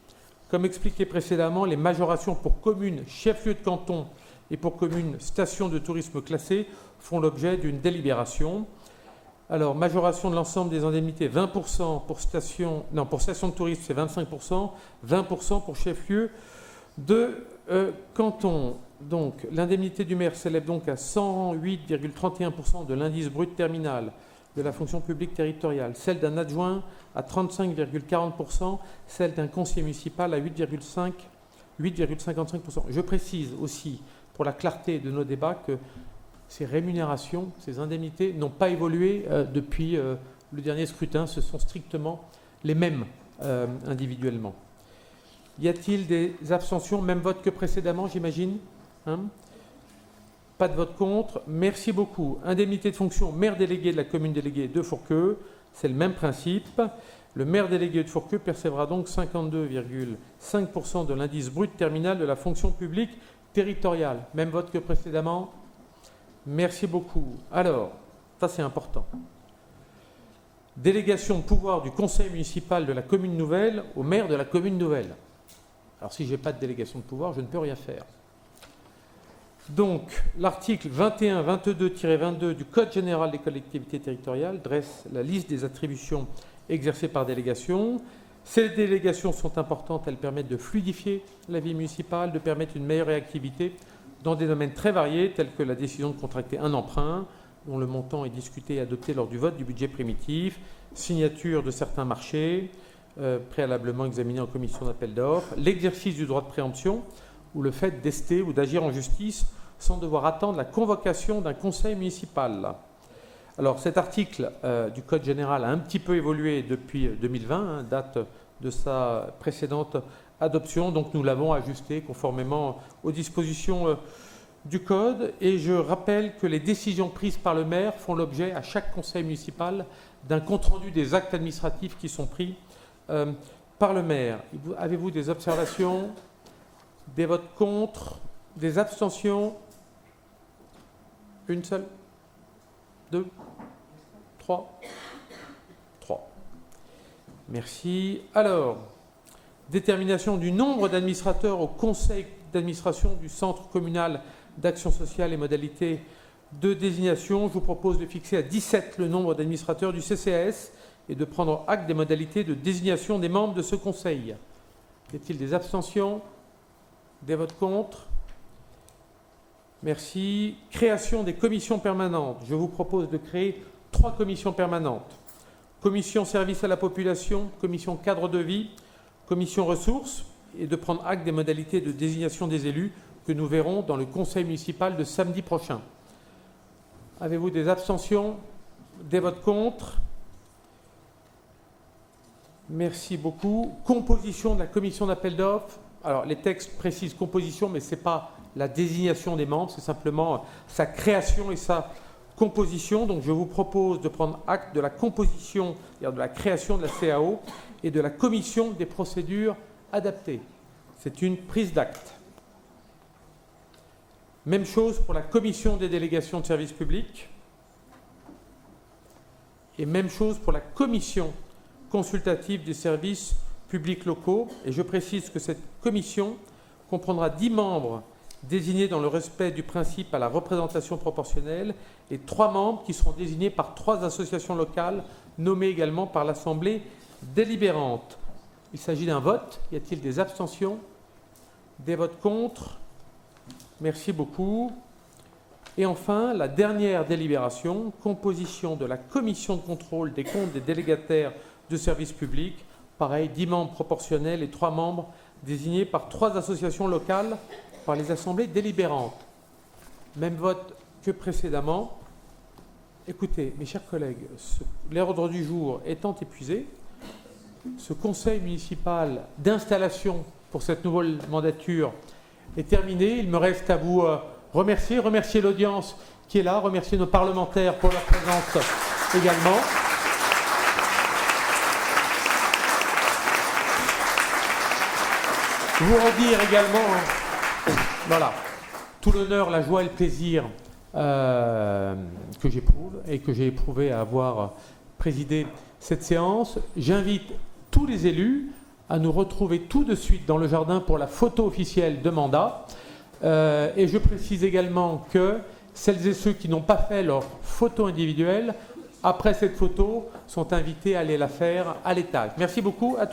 Comme expliqué précédemment, les majorations pour communes chef-lieu de canton et pour communes station de tourisme classées font l'objet d'une délibération. Alors, majoration de l'ensemble des indemnités, 20% pour station de tourisme, c'est 25%, 20% pour chef-lieu de canton. Donc, l'indemnité du maire s'élève donc à 108,31% de l'indice brut terminal de la fonction publique territoriale, celle d'un adjoint à 35,40%, celle d'un conseiller municipal à 8,55%. Je précise aussi, pour la clarté de nos débats, que ces rémunérations, ces indemnités n'ont pas évolué depuis le dernier scrutin. Ce sont strictement les mêmes individuellement. Y a-t-il des abstentions? Même vote que précédemment, j'imagine, hein? Pas de vote contre. Merci beaucoup. Indemnité de fonction, maire délégué de la commune déléguée de Fourqueux. C'est le même principe. Le maire délégué de Fourqueux percevra donc 52,5% de l'indice brut terminal de la fonction publique territoriale. Même vote que précédemment. Merci beaucoup. Alors, ça c'est important. Délégation de pouvoir du conseil municipal de la commune nouvelle au maire de la commune nouvelle. Alors si je n'ai pas de délégation de pouvoir, je ne peux rien faire. Donc, l'article 21-22-22 du Code général des collectivités territoriales dresse la liste des attributions exercées par délégation. Ces délégations sont importantes, elles permettent de fluidifier la vie municipale, de permettre une meilleure réactivité dans des domaines très variés, tels que la décision de contracter un emprunt, dont le montant est discuté et adopté lors du vote du budget primitif, signature de certains marchés, préalablement examinés en commission d'appel d'offres, l'exercice du droit de préemption, ou le fait d'ester ou d'agir en justice sans devoir attendre la convocation d'un conseil municipal. Alors cet article du Code général a un petit peu évolué depuis 2020, date de sa précédente adoption, donc nous l'avons ajusté conformément aux dispositions du Code, et je rappelle que les décisions prises par le maire font l'objet à chaque conseil municipal d'un compte-rendu des actes administratifs qui sont pris par le maire. Avez-vous des observations? Des votes contre? Des abstentions? Une seule? Deux? Trois? Trois. Merci. Alors, détermination du nombre d'administrateurs au conseil d'administration du Centre communal d'action sociale et modalités de désignation. Je vous propose de fixer à 17 le nombre d'administrateurs du CCAS et de prendre acte des modalités de désignation des membres de ce conseil. Y a-t-il des abstentions? Des votes contre? Merci. Création des commissions permanentes. Je vous propose de créer 3 commissions permanentes. Commission service à la population, commission cadre de vie, commission ressources, et de prendre acte des modalités de désignation des élus que nous verrons dans le conseil municipal de samedi prochain. Avez-vous des abstentions? Des votes contre? Merci beaucoup. Composition de la commission d'appel d'offres. Alors, les textes précisent composition, mais ce n'est pas la désignation des membres, c'est simplement sa création et sa composition. Donc, je vous propose de prendre acte de la composition, c'est-à-dire de la création de la CAO et de la commission des procédures adaptées. C'est une prise d'acte. Même chose pour la commission des délégations de services publics. Et même chose pour la commission consultative des services publics locaux. Et je précise que cette commission comprendra 10 membres désignés dans le respect du principe à la représentation proportionnelle et 3 membres qui seront désignés par 3 associations locales nommées également par l'Assemblée délibérante. Il s'agit d'un vote. Y a-t-il des abstentions? Des votes contre? Merci beaucoup. Et enfin, la dernière délibération, composition de la commission de contrôle des comptes des délégataires de services publics. Pareil, 10 membres proportionnels et 3 membres désignés par 3 associations locales par les assemblées délibérantes. Même vote que précédemment. Écoutez, mes chers collègues, l'ordre du jour étant épuisé, ce conseil municipal d'installation pour cette nouvelle mandature est terminé. Il me reste à vous remercier l'audience qui est là, remercier nos parlementaires pour leur présence également. Vous redire également, voilà, tout l'honneur, la joie et le plaisir que j'éprouve et que j'ai éprouvé à avoir présidé cette séance. J'invite tous les élus à nous retrouver tout de suite dans le jardin pour la photo officielle de mandat. Et je précise également que celles et ceux qui n'ont pas fait leur photo individuelle, après cette photo, sont invités à aller la faire à l'étage. Merci beaucoup. À